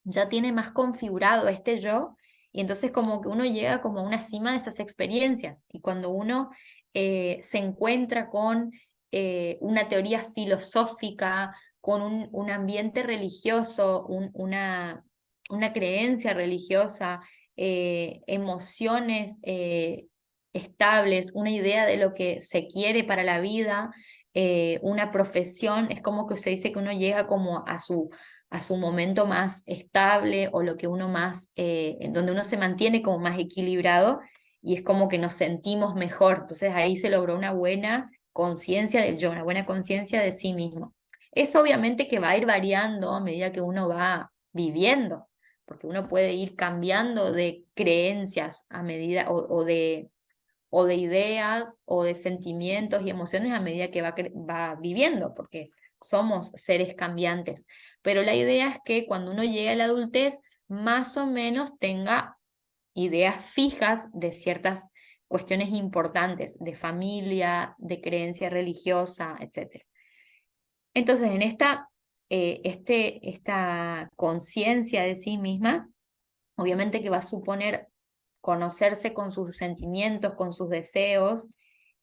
Speaker 1: ya tiene más configurado este yo, y entonces como que uno llega como a una cima de esas experiencias, y cuando uno se encuentra con una teoría filosófica, con un ambiente religioso, una creencia religiosa, emociones estables, una idea de lo que se quiere para la vida, una profesión, es como que se dice que uno llega como a su momento más estable o lo que uno más, en donde uno se mantiene como más equilibrado y es como que nos sentimos mejor. Entonces ahí se logró una buena conciencia del yo, una buena conciencia de sí mismo. Eso obviamente que va a ir variando a medida que uno va viviendo, porque uno puede ir cambiando de creencias a medida o de ideas o de sentimientos y emociones a medida que va viviendo, porque somos seres cambiantes. Pero la idea es que cuando uno llegue a la adultez, más o menos tenga ideas fijas de ciertas cuestiones importantes, de familia, de creencia religiosa, etc. Entonces, en esta conciencia de sí misma, obviamente que va a suponer conocerse con sus sentimientos, con sus deseos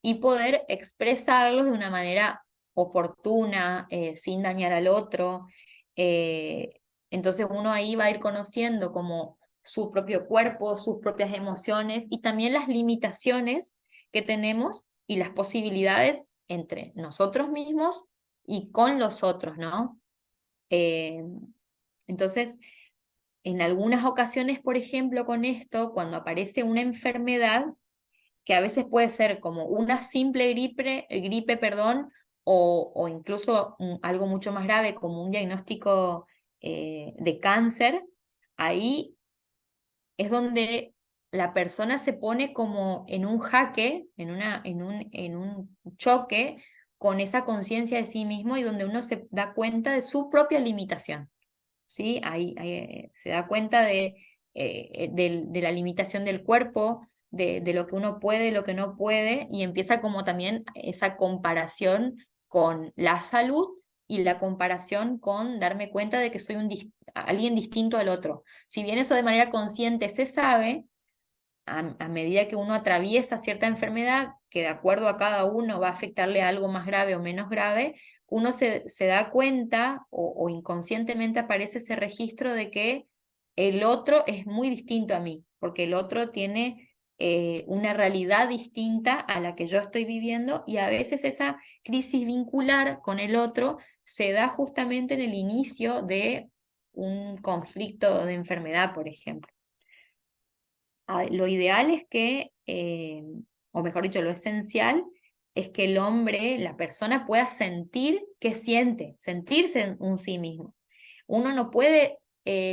Speaker 1: y poder expresarlos de una manera oportuna, sin dañar al otro. Entonces uno ahí va a ir conociendo como su propio cuerpo, sus propias emociones y también las limitaciones que tenemos y las posibilidades entre nosotros mismos y con los otros, ¿no? Eh, entonces, en algunas ocasiones, por ejemplo, con esto, cuando aparece una enfermedad, que a veces puede ser como una simple gripe, perdón, o incluso algo mucho más grave como un diagnóstico de cáncer, ahí es donde la persona se pone como en un jaque, en un choque con esa conciencia de sí mismo y donde uno se da cuenta de su propia limitación. ¿Sí? Ahí se da cuenta de la limitación del cuerpo, de lo que uno puede, lo que no puede, y empieza como también esa comparación con la salud y la comparación con darme cuenta de que soy alguien distinto al otro. Si bien eso de manera consciente se sabe, a medida que uno atraviesa cierta enfermedad, que de acuerdo a cada uno va a afectarle a algo más grave o menos grave, uno se da cuenta o inconscientemente aparece ese registro de que el otro es muy distinto a mí, porque el otro tiene una realidad distinta a la que yo estoy viviendo y a veces esa crisis vincular con el otro se da justamente en el inicio de un conflicto de enfermedad, por ejemplo. Lo ideal es que, o mejor dicho, lo esencial es que el hombre, la persona pueda sentir qué siente, sentirse en un sí mismo. Uno no puede,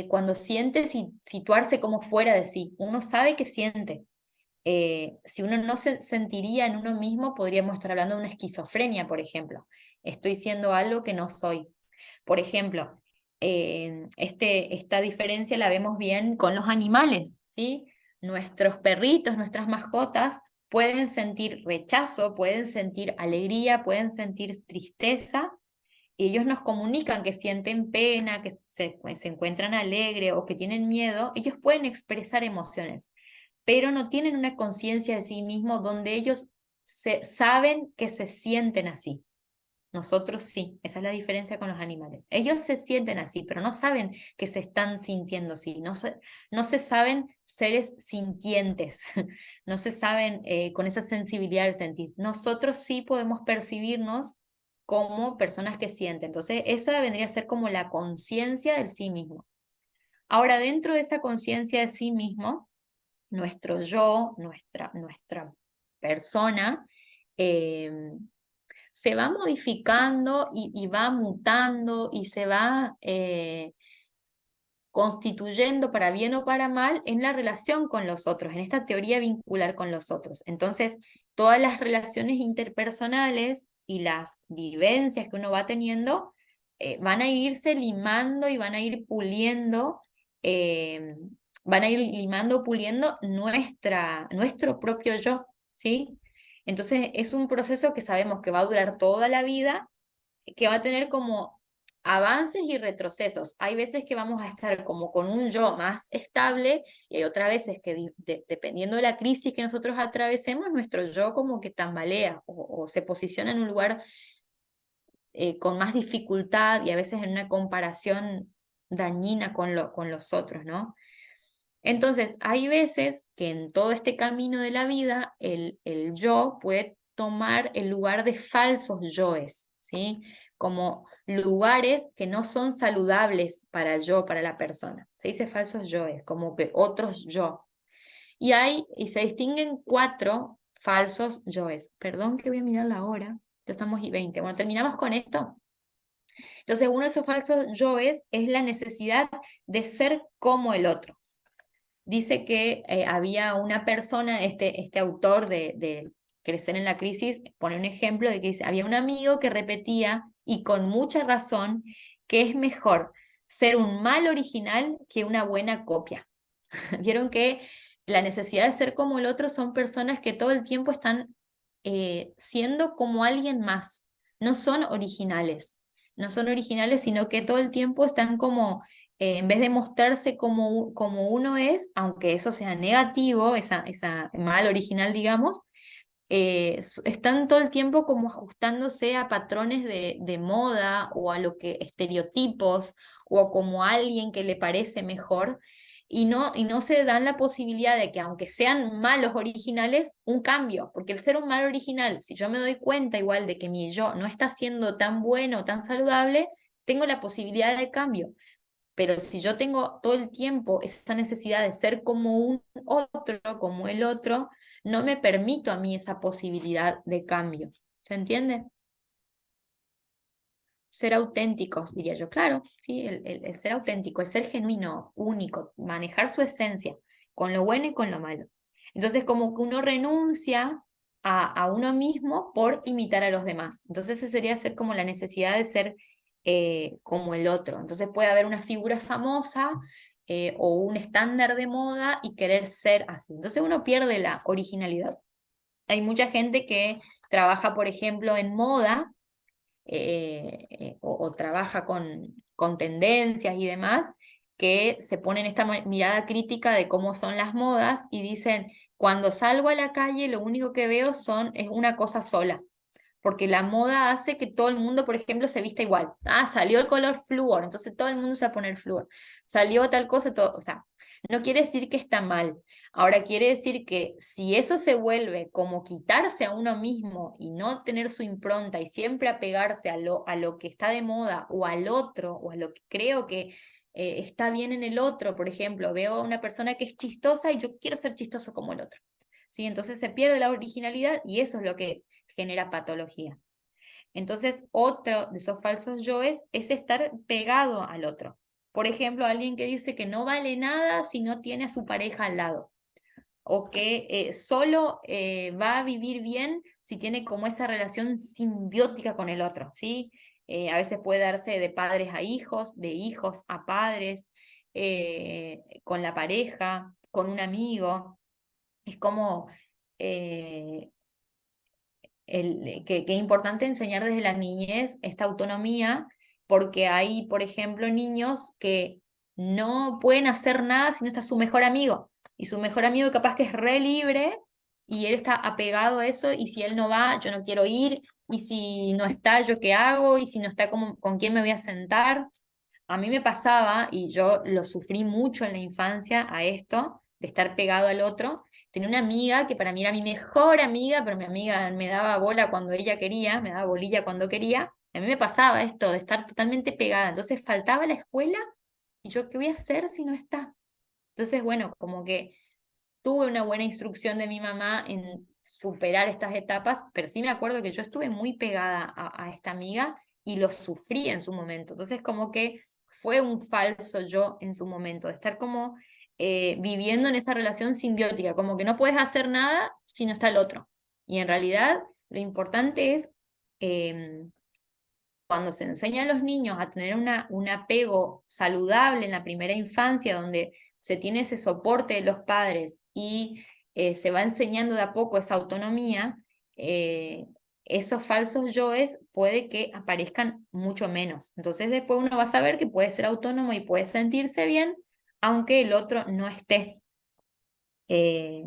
Speaker 1: cuando siente, situarse como fuera de sí. Uno sabe qué siente. Si uno no se sentiría en uno mismo, podríamos estar hablando de una esquizofrenia, por ejemplo. Estoy siendo algo que no soy. Por ejemplo, esta diferencia la vemos bien con los animales, ¿sí? Nuestros perritos, nuestras mascotas, pueden sentir rechazo, pueden sentir alegría, pueden sentir tristeza, y ellos nos comunican que sienten pena, que se encuentran alegres o que tienen miedo. Ellos pueden expresar emociones, pero no tienen una conciencia de sí mismos donde ellos saben que se sienten así. Nosotros sí, esa es la diferencia con los animales. Ellos se sienten así, pero no saben que se están sintiendo así, no se saben seres sintientes, no se saben con esa sensibilidad del sentir. Nosotros sí podemos percibirnos como personas que sienten. Entonces, esa vendría a ser como la conciencia del sí mismo. Ahora, dentro de esa conciencia de sí mismo, nuestro yo, nuestra persona, se va modificando y va mutando y se va constituyendo para bien o para mal en la relación con los otros, en esta teoría vincular con los otros. Entonces, todas las relaciones interpersonales y las vivencias que uno va teniendo van a irse limando y van a ir puliendo, puliendo nuestro propio yo, ¿sí? Entonces, es un proceso que sabemos que va a durar toda la vida, que va a tener como avances y retrocesos. Hay veces que vamos a estar como con un yo más estable y hay otras veces que dependiendo de la crisis que nosotros atravesemos, nuestro yo como que tambalea o se posiciona en un lugar con más dificultad y a veces en una comparación dañina con los otros, ¿no? Entonces, hay veces que en todo este camino de la vida, el yo puede tomar el lugar de falsos yoes, ¿sí? Como lugares que no son saludables para yo, para la persona. Se dice falsos yoes, como que otros yo. Y se distinguen 4 falsos yoes. Perdón que voy a mirar la hora, ya estamos y 20. Bueno, terminamos con esto. Entonces, uno de esos falsos yoes es la necesidad de ser como el otro. Dice que había una persona, este autor de Crecer en la Crisis, pone un ejemplo de que dice, había un amigo que repetía, y con mucha razón, que es mejor ser un mal original que una buena copia. Vieron que la necesidad de ser como el otro son personas que todo el tiempo están siendo como alguien más, no son originales, no son originales, sino que todo el tiempo están como en vez de mostrarse como uno es, aunque eso sea negativo, esa mal original, digamos, están todo el tiempo como ajustándose a patrones de moda o a lo que estereotipos o como a alguien que le parece mejor y no se dan la posibilidad de que aunque sean malos originales, un cambio, porque el ser un mal original, si yo me doy cuenta igual de que mi yo no está siendo tan bueno, tan saludable, tengo la posibilidad de cambio. Pero si yo tengo todo el tiempo esa necesidad de ser como un otro, como el otro, no me permito a mí esa posibilidad de cambio. ¿Se entiende? Ser auténticos, diría yo. Claro, sí, el ser auténtico, el ser genuino, único, manejar su esencia, con lo bueno y con lo malo. Entonces, como que uno renuncia a uno mismo por imitar a los demás. Entonces, ese sería ser como la necesidad de ser como el otro. Entonces, puede haber una figura famosa o un estándar de moda y querer ser así. Entonces, uno pierde la originalidad. Hay mucha gente que trabaja, por ejemplo, en moda o trabaja con tendencias y demás, que se ponen esta mirada crítica de cómo son las modas y dicen, cuando salgo a la calle lo único que veo es una cosa sola, porque la moda hace que todo el mundo, por ejemplo, se vista igual. Ah, salió el color flúor, entonces todo el mundo se va a poner flúor. Salió tal cosa, todo, o sea, no quiere decir que está mal. Ahora quiere decir que si eso se vuelve como quitarse a uno mismo y no tener su impronta y siempre apegarse a lo que está de moda o al otro o a lo que creo que está bien en el otro, por ejemplo, veo a una persona que es chistosa y yo quiero ser chistoso como el otro. ¿Sí? Entonces se pierde la originalidad y eso es lo que genera patología. Entonces, otro de esos falsos yoes es estar pegado al otro. Por ejemplo, alguien que dice que no vale nada si no tiene a su pareja al lado, o que solo va a vivir bien si tiene como esa relación simbiótica con el otro, ¿sí? A veces puede darse de padres a hijos, de hijos a padres, con la pareja, con un amigo. Es como que es importante enseñar desde la niñez esta autonomía, porque hay, por ejemplo, niños que no pueden hacer nada si no está su mejor amigo, y su mejor amigo capaz que es re libre, y él está apegado a eso, y si él no va, yo no quiero ir, y si no está, ¿yo qué hago? Y si no está, ¿con quién me voy a sentar? A mí me pasaba, y yo lo sufrí mucho en la infancia a esto, de estar pegado al otro. Tenía una amiga que para mí era mi mejor amiga, pero mi amiga me daba bola cuando ella quería, me daba bolilla cuando quería. A mí me pasaba esto de estar totalmente pegada. Entonces faltaba la escuela, y yo, ¿qué voy a hacer si no está? Entonces, bueno, como que tuve una buena instrucción de mi mamá en superar estas etapas, pero sí me acuerdo que yo estuve muy pegada a esta amiga y lo sufrí en su momento. Entonces, como que fue un falso yo en su momento, de estar como viviendo en esa relación simbiótica, como que no puedes hacer nada si no está el otro. Y en realidad, lo importante es em, cuando se enseña a los niños a tener un apego saludable en la primera infancia, donde se tiene ese soporte de los padres y se va enseñando de a poco esa autonomía, esos falsos yoes puede que aparezcan mucho menos. Entonces después uno va a saber que puede ser autónomo y puede sentirse bien, aunque el otro no esté. Eh,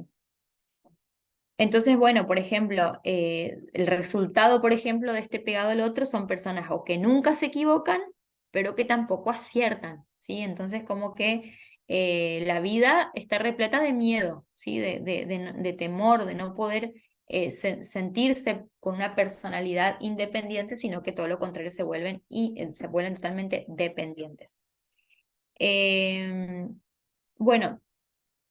Speaker 1: entonces, bueno, por ejemplo, el resultado, por ejemplo, de este pegado al otro son personas o que nunca se equivocan, pero que tampoco aciertan, ¿sí? Entonces, como que la vida está repleta de miedo, ¿sí? De temor, de no poder sentirse con una personalidad independiente, sino que todo lo contrario se vuelven totalmente dependientes. Em, bueno,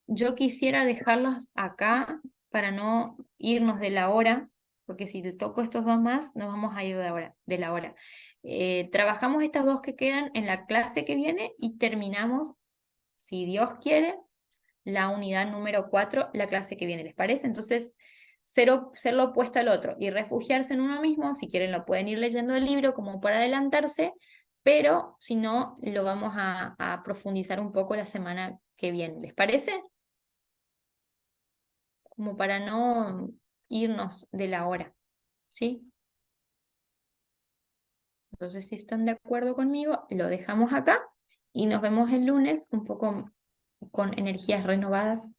Speaker 1: yo quisiera dejarlos acá para no irnos de la hora, porque si te toco estos dos más, nos vamos a ir de la hora. Trabajamos estas dos que quedan en la clase que viene y terminamos, si Dios quiere, la unidad número 4 la clase que viene. ¿Les parece? Entonces, ser lo opuesto al otro y refugiarse en uno mismo. Si quieren, lo pueden ir leyendo el libro como para adelantarse, pero si no, lo vamos a profundizar un poco la semana que viene. ¿Les parece? Como para no irnos de la hora, ¿sí? Entonces, si están de acuerdo conmigo, lo dejamos acá y nos vemos el lunes un poco con energías renovadas.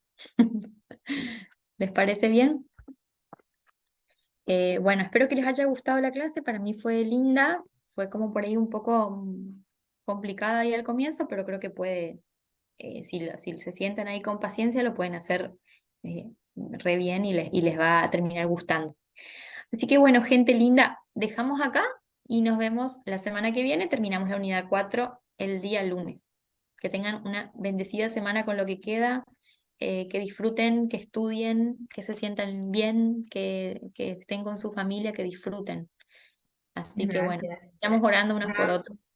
Speaker 1: ¿Les parece bien? Bueno, espero que les haya gustado la clase. Para mí fue linda, fue como por ahí un poco complicada ahí al comienzo, pero creo que puede, si se sientan ahí con paciencia, lo pueden hacer re bien y les va a terminar gustando. Así que bueno, gente linda, dejamos acá y nos vemos la semana que viene. Terminamos la unidad 4 el día lunes. Que tengan una bendecida semana con lo que queda, que disfruten, que estudien, que se sientan bien, que estén con su familia, que disfruten. Así que bueno,
Speaker 3: Gracias.
Speaker 1: estamos orando unos por otros.